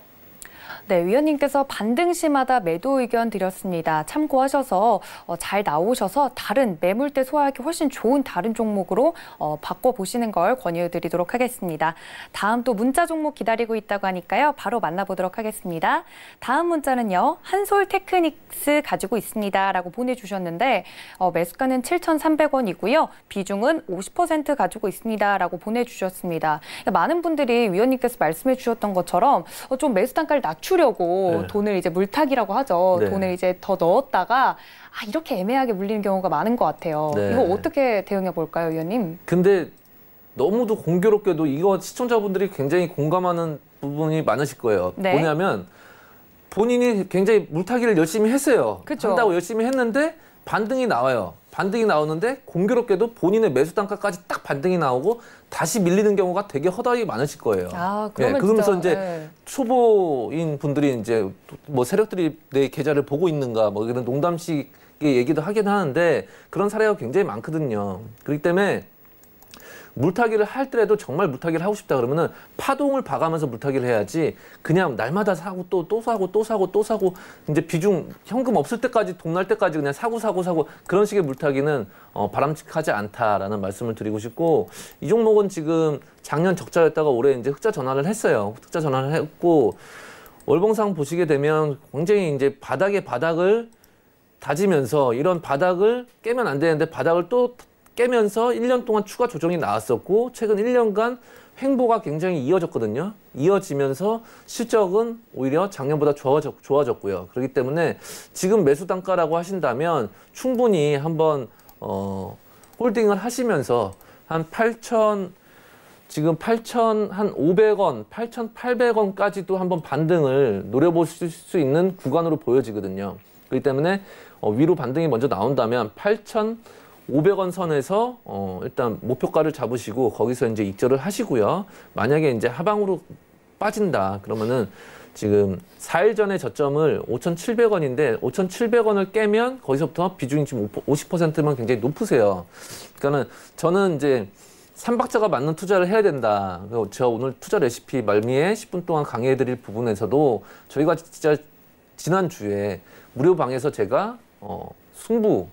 네, 위원님께서 반등 시마다 매도 의견 드렸습니다. 참고하셔서 잘 나오셔서 다른 매물대 소화하기 훨씬 좋은 다른 종목으로 바꿔보시는 걸 권유드리도록 하겠습니다. 다음 또 문자 종목 기다리고 있다고 하니까요. 바로 만나보도록 하겠습니다. 다음 문자는요. 한솔테크닉스 가지고 있습니다. 라고 보내주셨는데 매수가는 7,300원이고요. 비중은 50% 가지고 있습니다. 라고 보내주셨습니다. 많은 분들이 위원님께서 말씀해 주셨던 것처럼 좀 매수 단가를 낮추려고 네. 돈을 이제 물타기라고 하죠. 네. 돈을 이제 더 넣었다가 이렇게 애매하게 물리는 경우가 많은 것 같아요. 네. 이거 어떻게 대응해 볼까요, 위원님? 근데 너무도 공교롭게도 이거 시청자분들이 굉장히 공감하는 부분이 많으실 거예요. 네. 뭐냐면 본인이 굉장히 물타기를 열심히 했어요. 그쵸. 한다고 열심히 했는데 반등이 나와요. 반등이 나오는데 공교롭게도 본인의 매수 단가까지 딱 반등이 나오고 다시 밀리는 경우가 되게 허다하게 많으실 거예요. 그러면 그러면서 진짜, 이제 초보인 분들이 이제 뭐 세력들이 내 계좌를 보고 있는가 뭐 이런 농담식의 얘기도 하긴 하는데 그런 사례가 굉장히 많거든요. 그렇기 때문에 물타기를 할 때라도 정말 물타기를 하고 싶다 그러면은 파동을 봐가면서 물타기를 해야지 그냥 날마다 사고 또 사고 이제 비중 현금 없을 때까지 돈 날 때까지 그냥 사고 그런 식의 물타기는 바람직하지 않다라는 말씀을 드리고 싶고 이 종목은 지금 작년 적자였다가 올해 이제 흑자 전환을 했어요. 흑자 전환을 했고 월봉상 보시게 되면 굉장히 이제 바닥을 다지면서 이런 바닥을 깨면 안 되는데 바닥을 또 깨면서 1년 동안 추가 조정이 나왔었고 최근 1년간 횡보가 굉장히 이어졌거든요. 이어지면서 실적은 오히려 작년보다 좋아졌고요. 그렇기 때문에 지금 매수 단가라고 하신다면 충분히 한번 홀딩을 하시면서 한 8,000 지금 8,500원, 8,800원까지도 한번 반등을 노려보실 수 있는 구간으로 보여지거든요. 그렇기 때문에 위로 반등이 먼저 나온다면 8,500원 선에서 일단 목표가를 잡으시고 거기서 이제 익절을 하시고요. 만약에 이제 하방으로 빠진다 그러면은 지금 4일 전에 저점을 5,700원인데 5,700원을 깨면 거기서부터 비중이 지금 50%만 굉장히 높으세요. 그러니까는 저는 이제 3박자가 맞는 투자를 해야 된다. 그리고 제가 오늘 투자 레시피 말미에 10분 동안 강의해드릴 부분에서도 저희가 진짜 지난주에 무료 방에서 제가 승부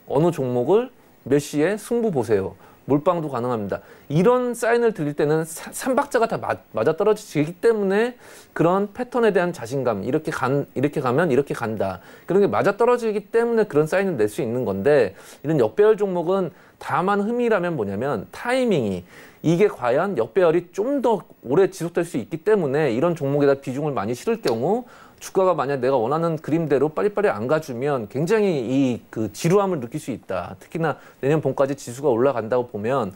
어느 종목을 몇 시에 승부 보세요. 몰빵도 가능합니다. 이런 사인을 드릴 때는 3박자가 다 맞아떨어지기 때문에 그런 패턴에 대한 자신감, 이렇게 가면 이렇게 간다. 그런 게 맞아떨어지기 때문에 그런 사인을 낼 수 있는 건데 이런 역배열 종목은 다만 흠이라면 뭐냐면 타이밍이 이게 과연 역배열이 좀 더 오래 지속될 수 있기 때문에 이런 종목에다 비중을 많이 실을 경우 주가가 만약 내가 원하는 그림대로 빨리빨리 안 가주면 굉장히 이 그 지루함을 느낄 수 있다. 특히나 내년 봄까지 지수가 올라간다고 보면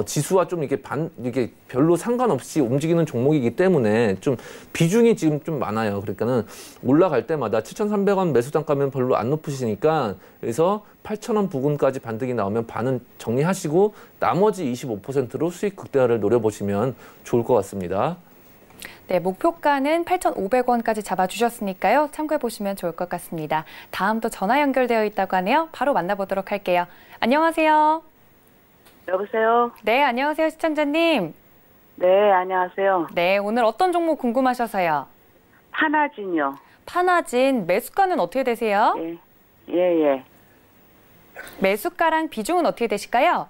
지수와 좀 이게 별로 상관없이 움직이는 종목이기 때문에 좀 비중이 지금 좀 많아요. 그러니까는 올라갈 때마다 7,300원 매수 단가면 별로 안 높으시니까 그래서 8,000원 부근까지 반등이 나오면 반은 정리하시고 나머지 25%로 수익 극대화를 노려보시면 좋을 것 같습니다. 네, 목표가는 8,500원까지 잡아주셨으니까요. 참고해보시면 좋을 것 같습니다. 다음 또 전화 연결되어 있다고 하네요. 바로 만나보도록 할게요. 안녕하세요. 여보세요? 네, 안녕하세요, 시청자님. 네, 안녕하세요. 네, 오늘 어떤 종목 궁금하셔서요? 파나진이요. 파나진, 매수가는 어떻게 되세요? 예. 매수가랑 비중은 어떻게 되실까요?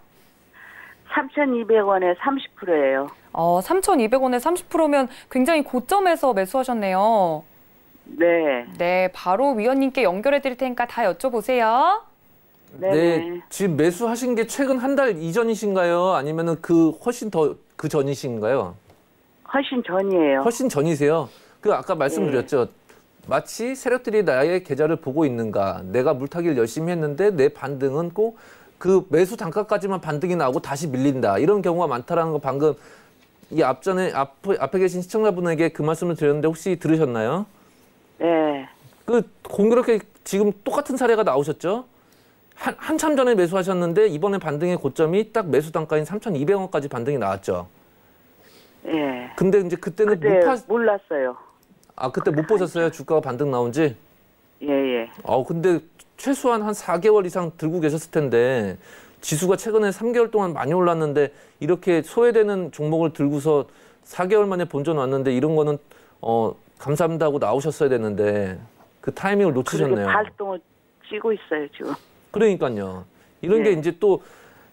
3,200원에 30%예요. 3,200원에 30%면 굉장히 고점에서 매수하셨네요. 네. 네, 바로 위원님께 연결해 드릴 테니까 다 여쭤보세요. 네, 지금 매수하신 게 최근 한 달 이전이신가요? 아니면은 훨씬 더 그 전이신가요? 훨씬 전이에요. 훨씬 전이세요. 아까 말씀드렸죠. 마치 세력들이 나의 계좌를 보고 있는가. 내가 물타기를 열심히 했는데 내 반등은 꼭 그 매수 단가까지만 반등이 나오고 다시 밀린다. 이런 경우가 많다라는 거 방금 이 앞에 계신 시청자분에게 그 말씀을 드렸는데 혹시 들으셨나요? 네. 공교롭게 지금 똑같은 사례가 나오셨죠? 한참 전에 매수하셨는데 이번에 반등의 고점이 딱 매수 단가인 3,200원까지 반등이 나왔죠. 예. 근데 이제 그때는 몰랐어요. 그때 못 보셨어요? 주가가 반등 나온지? 예. 근데 최소한 한 4개월 이상 들고 계셨을 텐데 지수가 최근에 3개월 동안 많이 올랐는데 이렇게 소외되는 종목을 들고서 4개월 만에 본전 왔는데 이런 거는 감사합니다 하고 나오셨어야 되는데 그 타이밍을 놓치셨네요. 발동을 찌고 있어요, 지금. 그러니까요. 이런 게 이제 또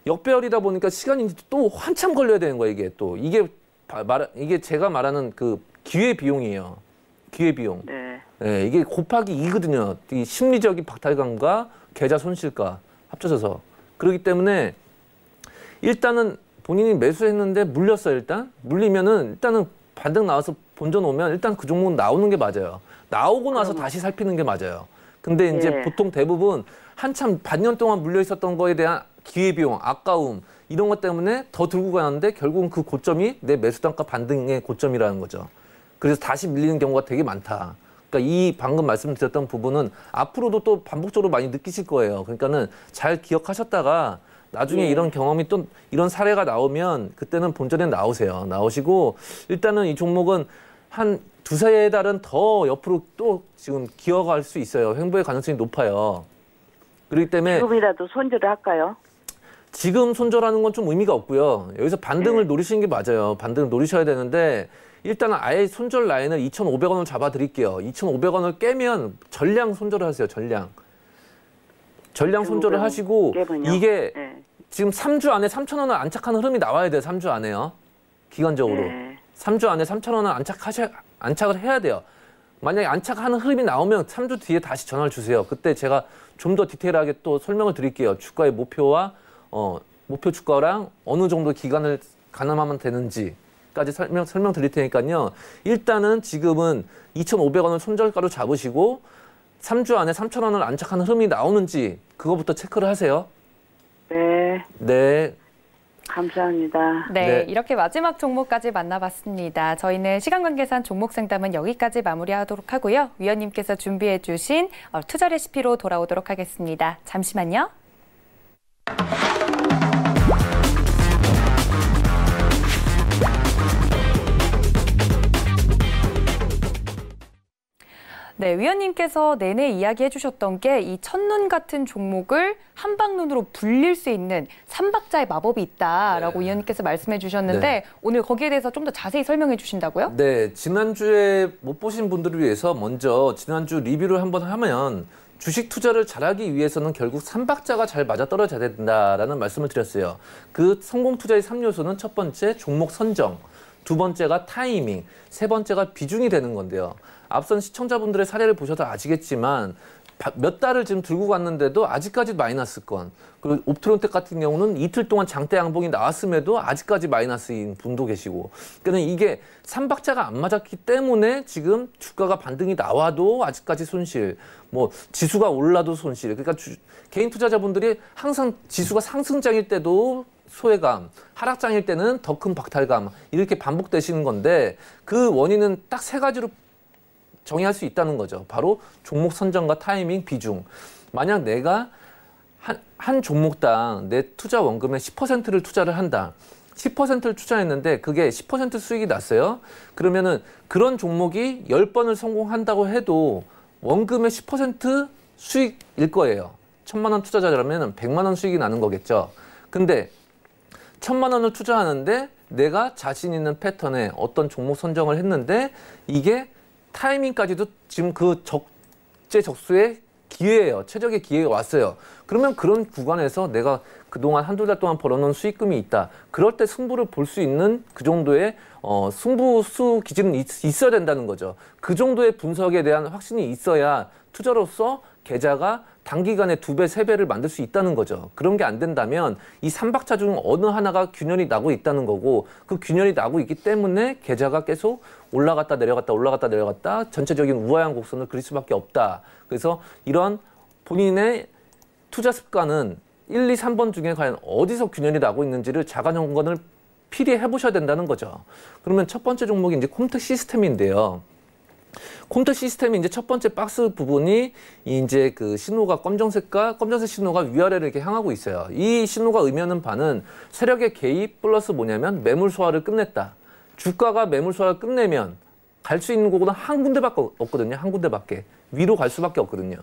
역배열이다 보니까 시간이 또 한참 걸려야 되는 거예요, 이게 또. 이게 제가 말하는 그 기회 비용이에요. 기회 비용. 네, 이게 곱하기 2거든요. 이 심리적인 박탈감과 계좌 손실가 합쳐져서. 그렇기 때문에 일단은 본인이 매수했는데 물렸어요, 일단. 물리면은 일단은 반등 나와서 본전 오면 일단 그 종목은 나오는 게 맞아요. 나오고 나서 다시 살피는 게 맞아요. 근데 이제 보통 대부분 한참 반년 동안 물려 있었던 거에 대한 기회비용, 아까움 이런 것 때문에 더 들고 가는데 결국은 그 고점이 내 매수 단가 반등의 고점이라는 거죠. 그래서 다시 밀리는 경우가 되게 많다. 그러니까 이 방금 말씀드렸던 부분은 앞으로도 또 반복적으로 많이 느끼실 거예요. 그러니까는 잘 기억하셨다가 나중에 이런 경험이 또 이런 사례가 나오면 그때는 본전에 나오시고 일단은 이 종목은 한 두세 달은 더 옆으로 또 지금 기어갈 수 있어요. 횡보의 가능성이 높아요. 그렇기 때문에 지금이라도 손절을 할까요? 지금 손절하는 건 좀 의미가 없고요. 여기서 반등을 노리시는 게 맞아요. 반등을 노리셔야 되는데 일단은 아예 손절 라인을 2,500원을 잡아드릴게요. 2,500원을 깨면 전량 손절을 하세요. 전량 손절을 하시고 깨면요? 이게 지금 3주 안에 3,000원을 안착하는 흐름이 나와야 돼요. 3주 안에요. 기간적으로. 3주 안에 3,000원을 안착을 해야 돼요. 만약에 안착하는 흐름이 나오면 3주 뒤에 다시 전화를 주세요. 그때 제가 좀 더 디테일하게 또 설명을 드릴게요. 주가의 목표와 목표 주가랑 어느 정도 기간을 가늠하면 되는지까지 설명 드릴 테니까요. 일단은 지금은 2,500원을 손절가로 잡으시고 3주 안에 3,000원을 안착하는 흐름이 나오는지 그거부터 체크를 하세요. 네. 감사합니다. 네, 이렇게 마지막 종목까지 만나봤습니다. 저희는 시간 관계상 종목 상담은 여기까지 마무리하도록 하고요. 위원님께서 준비해 주신 투자 레시피로 돌아오도록 하겠습니다. 잠시만요. 네, 위원님께서 내내 이야기해 주셨던 게 이 첫눈 같은 종목을 한방눈으로 불릴 수 있는 삼박자의 마법이 있다라고 위원님께서 말씀해 주셨는데 오늘 거기에 대해서 좀 더 자세히 설명해 주신다고요? 네, 지난주에 못 보신 분들을 위해서 먼저 지난주 리뷰를 한번 하면 주식 투자를 잘하기 위해서는 결국 삼박자가 잘 맞아떨어져야 된다라는 말씀을 드렸어요. 그 성공 투자의 3요소는 첫 번째 종목 선정, 두 번째가 타이밍, 세 번째가 비중이 되는 건데요. 앞선 시청자분들의 사례를 보셔도 아시겠지만 몇 달을 지금 들고 갔는데도 아직까지 마이너스권. 그리고 옵트론텍 같은 경우는 이틀 동안 장대 양봉이 나왔음에도 아직까지 마이너스인 분도 계시고. 그러니까 이게 삼박자가 안 맞았기 때문에 지금 주가가 반등이 나와도 아직까지 손실. 뭐 지수가 올라도 손실. 그러니까 개인 투자자분들이 항상 지수가 상승장일 때도 소외감, 하락장일 때는 더 큰 박탈감 이렇게 반복되시는 건데 그 원인은 딱 3가지로 정의할 수 있다는 거죠. 바로 종목 선정과 타이밍, 비중. 만약 내가 한 종목당 내 투자 원금의 10%를 투자를 한다. 10%를 투자했는데 그게 10% 수익이 났어요. 그러면은 그런 종목이 10번을 성공한다고 해도 원금의 10% 수익일 거예요. 1,000만 원 투자자라면 100만 원 수익이 나는 거겠죠. 근데 1,000만 원을 투자하는데 내가 자신 있는 패턴에 어떤 종목 선정을 했는데 이게 타이밍까지도 지금 그 적재적소의 기회예요. 최적의 기회가 왔어요. 그러면 그런 구간에서 내가 그동안 한두 달 동안 벌어놓은 수익금이 있다. 그럴 때 승부를 볼 수 있는 그 정도의 승부수 기준은 있어야 된다는 거죠. 그 정도의 분석에 대한 확신이 있어야 투자로서 계좌가 단기간에 2배, 3배를 만들 수 있다는 거죠. 그런 게 안 된다면 이 3박자 중 어느 하나가 균열이 나고 있다는 거고 그 균열이 나고 있기 때문에 계좌가 계속 올라갔다 내려갔다 올라갔다 내려갔다 전체적인 우하향 곡선을 그릴 수밖에 없다. 그래서 이런 본인의 투자 습관은 1, 2, 3번 중에 과연 어디서 균열이 나고 있는지를 자가 점검을 필히 해보셔야 된다는 거죠. 그러면 첫 번째 종목이 이제 콤텍 시스템인데요. 콤텍 시스템이 이제 첫 번째 박스 부분이 이제 그 신호가 검정색 신호가 위아래를 이렇게 향하고 있어요. 이 신호가 의미하는 바는 세력의 개입 플러스 뭐냐면 매물 소화를 끝냈다. 주가가 매물 소화를 끝내면 갈 수 있는 곳은 한 군데밖에 없거든요. 한 군데밖에. 위로 갈 수밖에 없거든요.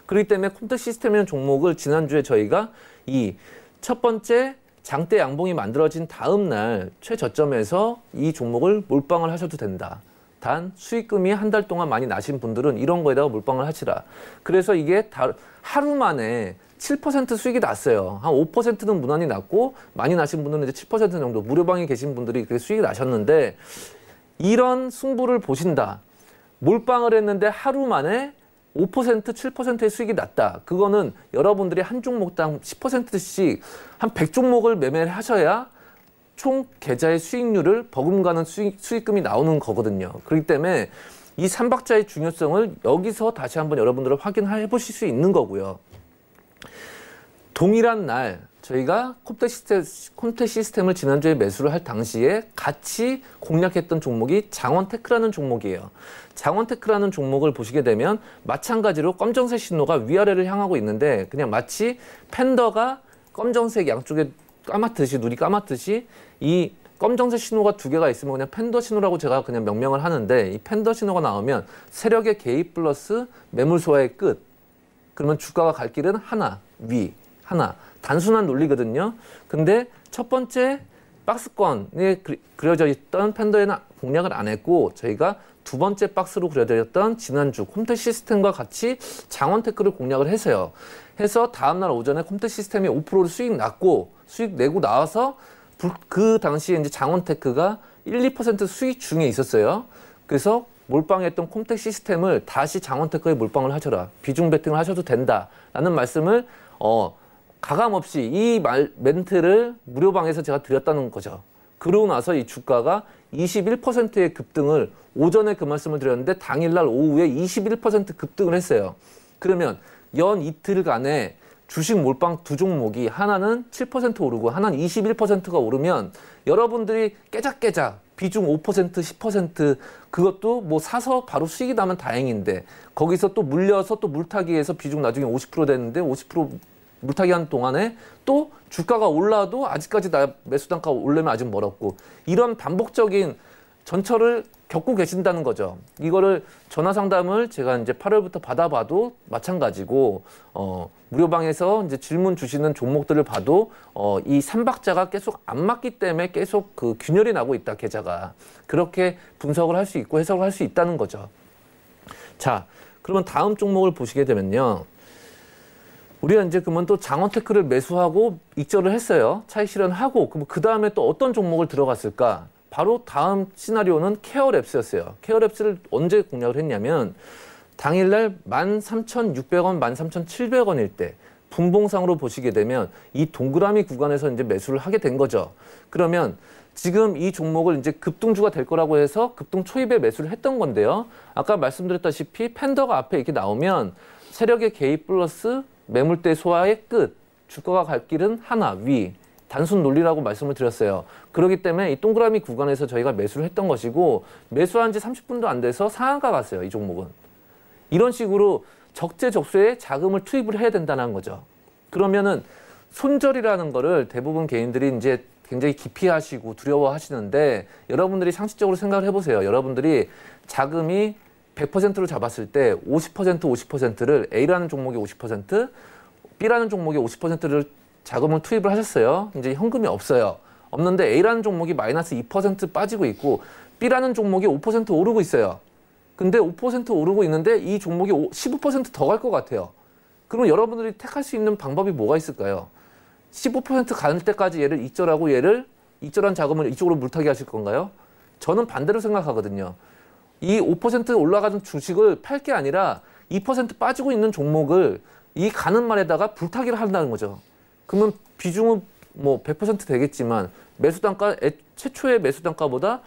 그렇기 때문에 콤텍 시스템이라는 종목을 지난주에 저희가 이 첫 번째 장대 양봉이 만들어진 다음 날 최저점에서 이 종목을 몰빵을 하셔도 된다. 단 수익금이 한 달 동안 많이 나신 분들은 이런 거에다가 몰빵을 하시라. 그래서 이게 하루 만에 7% 수익이 났어요. 한 5%는 무난히 났고 많이 나신 분들은 이제 7% 정도 무료방에 계신 분들이 그렇게 수익이 나셨는데 이런 승부를 보신다. 몰빵을 했는데 하루 만에 5%, 7%의 수익이 났다. 그거는 여러분들이 한 종목당 10%씩 한 100종목을 매매를 하셔야 총 계좌의 수익률을 버금가는 수익금이 나오는 거거든요. 그렇기 때문에 이 3박자의 중요성을 여기서 다시 한번 여러분들은 확인해 보실 수 있는 거고요. 동일한 날 저희가 콤텍 시스템을 지난주에 매수를 할 당시에 같이 공략했던 종목이 장원테크라는 종목이에요. 장원테크라는 종목을 보시게 되면 마찬가지로 검정색 신호가 위아래를 향하고 있는데 그냥 마치 팬더가 검정색 양쪽에 눈이 까맣듯이 이 검정색 신호가 2개가 있으면 그냥 팬더 신호라고 제가 그냥 명명을 하는데 이 팬더 신호가 나오면 세력의 개입 플러스 매물 소화의 끝. 그러면 주가가 갈 길은 하나, 위, 하나. 단순한 논리거든요. 근데 첫 번째 박스권에 그려져 있던 팬더에는 공략을 안 했고 저희가 두 번째 박스로 그려드렸던 지난주 콤텍 시스템과 같이 장원테크를 공략을 했어요. 해서 다음날 오전에 콤텍 시스템이 5%를 수익 내고 나와서 그 당시에 이제 장원테크가 1, 2% 수익 중에 있었어요. 그래서 몰빵했던 콤텍 시스템을 다시 장원테크에 몰빵을 하셔라. 비중 베팅을 하셔도 된다라는 말씀을 가감없이 이 멘트를 무료방에서 제가 드렸다는 거죠. 그러고 나서 이 주가가 21%의 급등을 오전에 그 말씀을 드렸는데 당일날 오후에 21% 급등을 했어요. 그러면 연 이틀간에 주식 몰빵 두 종목이 하나는 7% 오르고 하나는 21%가 오르면 여러분들이 깨작깨작 비중 5%, 10% 그것도 뭐 사서 바로 수익이 나면 다행인데 거기서 또 물려서 또 물타기해서 비중 나중에 50% 됐는데 50% 물타기 하는 동안에 또 주가가 올라도 아직까지 매수 단가가 오르려면 아직 멀었고 이런 반복적인 전철을 겪고 계신다는 거죠. 이거를 전화 상담을 제가 이제 8월부터 받아봐도 마찬가지고 무료방에서 이제 질문 주시는 종목들을 봐도 이 3박자가 계속 안 맞기 때문에 계속 그 균열이 나고 있다 계좌가 그렇게 분석을 할 수 있고 해석을 할 수 있다는 거죠. 자, 그러면 다음 종목을 보시게 되면요. 우리가 이제 그러면 또 장원테크를 매수하고 익절을 했어요. 차익 실현하고 그럼 그 다음에 또 어떤 종목을 들어갔을까? 바로 다음 시나리오는 케어랩스였어요. 케어랩스를 언제 공략을 했냐면 당일날 13,600원, 13,700원일 때 분봉상으로 보시게 되면 이 동그라미 구간에서 이제 매수를 하게 된 거죠. 그러면 지금 이 종목을 이제 급등주가 될 거라고 해서 급등 초입에 매수를 했던 건데요. 아까 말씀드렸다시피 팬더가 앞에 이렇게 나오면 세력의 개입 플러스 매물대 소화의 끝, 주가가 갈 길은 하나, 위, 단순 논리라고 말씀을 드렸어요. 그렇기 때문에 이 동그라미 구간에서 저희가 매수를 했던 것이고 매수한 지 30분도 안 돼서 상한가 갔어요. 이 종목은. 이런 식으로 적재적소에 자금을 투입을 해야 된다는 거죠. 그러면은 손절이라는 거를 대부분 개인들이 이제 굉장히 기피하시고 두려워하시는데 여러분들이 상식적으로 생각을 해보세요. 여러분들이 자금이 100%로 잡았을 때 50%를 A라는 종목에 50%, B라는 종목에 50%를 자금을 투입을 하셨어요. 이제 현금이 없어요. 없는데 A라는 종목이 마이너스 2% 빠지고 있고 B라는 종목이 5% 오르고 있어요. 근데 5% 오르고 있는데 이 종목이 15% 더 갈 것 같아요. 그럼 여러분들이 택할 수 있는 방법이 뭐가 있을까요? 15% 가는 때까지 얘를 익절하고 얘를 익절한 자금을 이쪽으로 물타기 하실 건가요? 저는 반대로 생각하거든요. 이 5% 올라가는 주식을 팔 게 아니라 2% 빠지고 있는 종목을 이 가는 말에다가 불타기를 한다는 거죠. 그러면 비중은 뭐 100% 되겠지만 매수 단가 최초의 매수 단가보다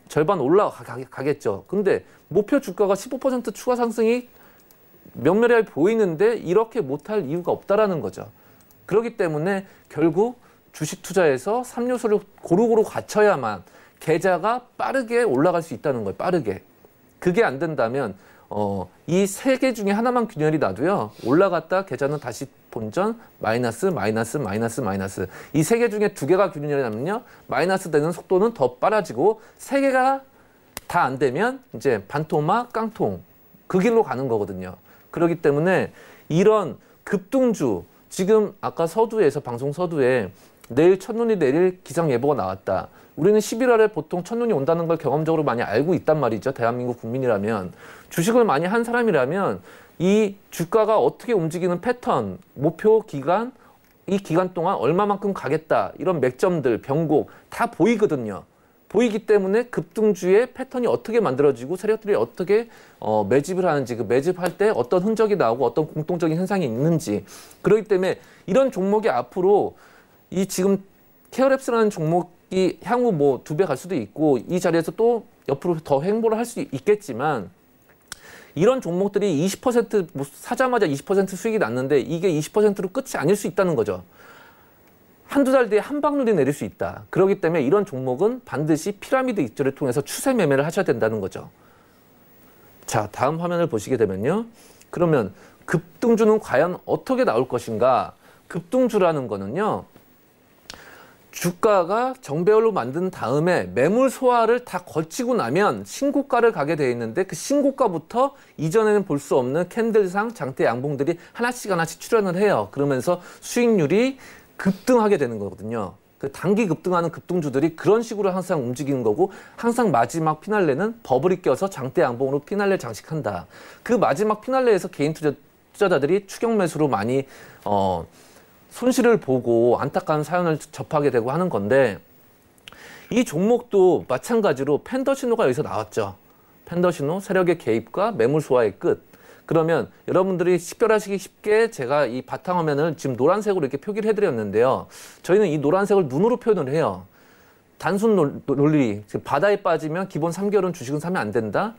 절반 올라가겠죠. 근데 목표 주가가 15% 추가 상승이 명면하게 보이는데 이렇게 못할 이유가 없다라는 거죠. 그렇기 때문에 결국 주식 투자에서 3요소를 고루고루 갖춰야만 계좌가 빠르게 올라갈 수 있다는 거예요. 빠르게. 그게 안 된다면 이 세 개 중에 하나만 균열이 나도요. 올라갔다 계좌는 다시 본전 마이너스. 이 세 개 중에 두 개가 균열이 나면요. 마이너스 되는 속도는 더 빨라지고 세 개가 다 안 되면 이제 반토막, 깡통 그 길로 가는 거거든요. 그렇기 때문에 이런 급등주 지금 아까 서두에서 방송 서두에 내일 첫눈이 내릴 기상예보가 나왔다. 우리는 11월에 보통 첫눈이 온다는 걸 경험적으로 많이 알고 있단 말이죠. 대한민국 국민이라면. 주식을 많이 한 사람이라면 이 주가가 어떻게 움직이는 패턴, 목표 기간, 이 기간 동안 얼마만큼 가겠다. 이런 맥점들, 변곡 다 보이거든요. 보이기 때문에 급등주의 패턴이 어떻게 만들어지고 세력들이 어떻게 매집을 하는지, 그 매집할 때 어떤 흔적이 나오고 어떤 공통적인 현상이 있는지. 그렇기 때문에 이런 종목이 앞으로 이 지금 케어랩스라는 종목이 향후 뭐 2배 갈 수도 있고 이 자리에서 또 옆으로 더 횡보를 할 수 있겠지만 이런 종목들이 20% 뭐 사자마자 20% 수익이 났는데 이게 20%로 끝이 아닐 수 있다는 거죠. 한두 달 뒤에 한 방울이 내릴 수 있다. 그렇기 때문에 이런 종목은 반드시 피라미드 익절을 통해서 추세 매매를 하셔야 된다는 거죠. 자, 다음 화면을 보시게 되면요. 그러면 급등주는 과연 어떻게 나올 것인가? 급등주라는 거는요. 주가가 정배열로 만든 다음에 매물 소화를 다 거치고 나면 신고가를 가게 돼 있는데 그 신고가부터 이전에는 볼 수 없는 캔들상 장대 양봉들이 하나씩 출현을 해요. 그러면서 수익률이 급등하게 되는 거거든요. 그 단기 급등하는 급등주들이 그런 식으로 항상 움직이는 거고 항상 마지막 피날레는 버블이 껴서 장대 양봉으로 피날레 장식한다. 그 마지막 피날레에서 개인 투자자들이 추격 매수로 많이 손실을 보고 안타까운 사연을 접하게 되고 하는 건데 이 종목도 마찬가지로 팬더 신호가 여기서 나왔죠. 팬더 신호, 세력의 개입과 매물 소화의 끝. 그러면 여러분들이 식별하시기 쉽게 제가 이 바탕화면을 지금 노란색으로 이렇게 표기를 해드렸는데요. 저희는 이 노란색을 눈으로 표현을 해요. 단순 논리, 바다에 빠지면 기본 3개월은 주식은 사면 안 된다.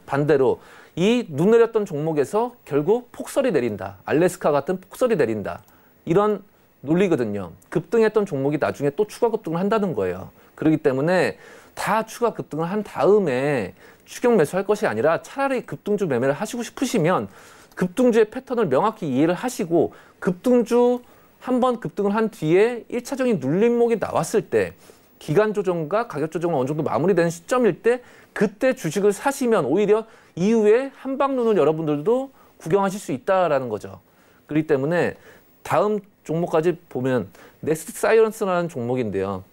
반대로 이 눈 내렸던 종목에서 결국 폭설이 내린다. 알래스카 같은 폭설이 내린다. 이런 논리거든요. 급등했던 종목이 나중에 또 추가 급등을 한다는 거예요. 그렇기 때문에 다 추가 급등을 한 다음에 추격 매수할 것이 아니라 차라리 급등주 매매를 하시고 싶으시면 급등주의 패턴을 명확히 이해를 하시고 급등주 한번 급등을 한 뒤에 1차적인 눌림목이 나왔을 때 기간 조정과 가격 조정은 어느 정도 마무리되는 시점일 때 그때 주식을 사시면 오히려 이후에 한방눈을 여러분들도 구경하실 수 있다라는 거죠. 그렇기 때문에 다음 종목까지 보면 넥스트 사이언스라는 종목인데요.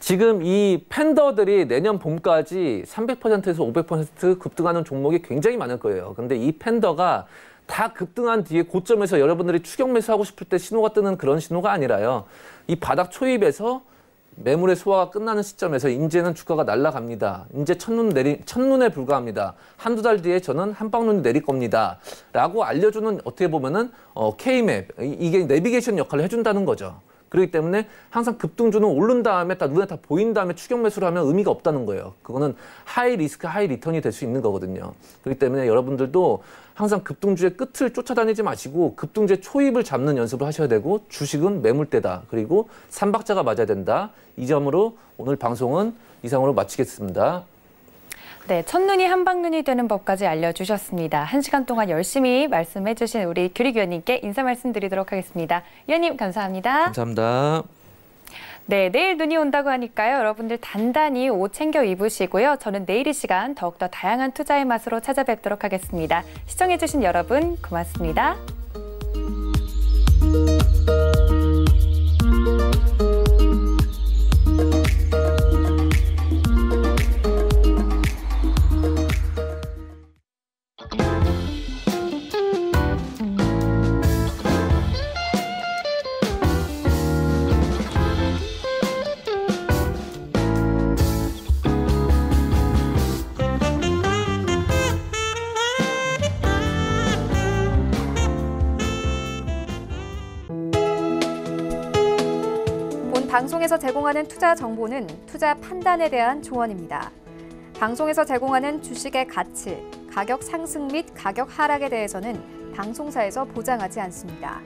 지금 이 팬더들이 내년 봄까지 300%에서 500% 급등하는 종목이 굉장히 많을 거예요. 근데 이 팬더가 다 급등한 뒤에 고점에서 여러분들이 추격 매수하고 싶을 때 신호가 뜨는 그런 신호가 아니라요. 이 바닥 초입에서 매물의 소화가 끝나는 시점에서 이제는 주가가 날아갑니다. 이제 첫눈에 불과합니다. 한두 달 뒤에 저는 한방눈이 내릴 겁니다. 라고 알려주는 어떻게 보면은 K맵, 이게 내비게이션 역할을 해준다는 거죠. 그렇기 때문에 항상 급등주는 오른 다음에 다 눈에 다 보인 다음에 추격 매수를 하면 의미가 없다는 거예요. 그거는 하이 리스크 하이 리턴이 될 수 있는 거거든요. 그렇기 때문에 여러분들도 항상 급등주의 끝을 쫓아다니지 마시고 급등주의 초입을 잡는 연습을 하셔야 되고 주식은 매물대다. 그리고 삼박자가 맞아야 된다. 이 점으로 오늘 방송은 이상으로 마치겠습니다. 네, 첫눈이 한방눈이 되는 법까지 알려주셨습니다. 1시간 동안 열심히 말씀해 주신 우리 규릭 위원님께 인사 말씀드리도록 하겠습니다. 위원님 감사합니다. 감사합니다. 네, 내일 눈이 온다고 하니까요. 여러분들 단단히 옷 챙겨 입으시고요. 저는 내일 이 시간 더욱더 다양한 투자의 맛으로 찾아뵙도록 하겠습니다. 시청해 주신 여러분 고맙습니다. 방송에서 제공하는 투자 정보는 투자 판단에 대한 조언입니다. 방송에서 제공하는 주식의 가치, 가격 상승 및 가격 하락에 대해서는 방송사에서 보장하지 않습니다.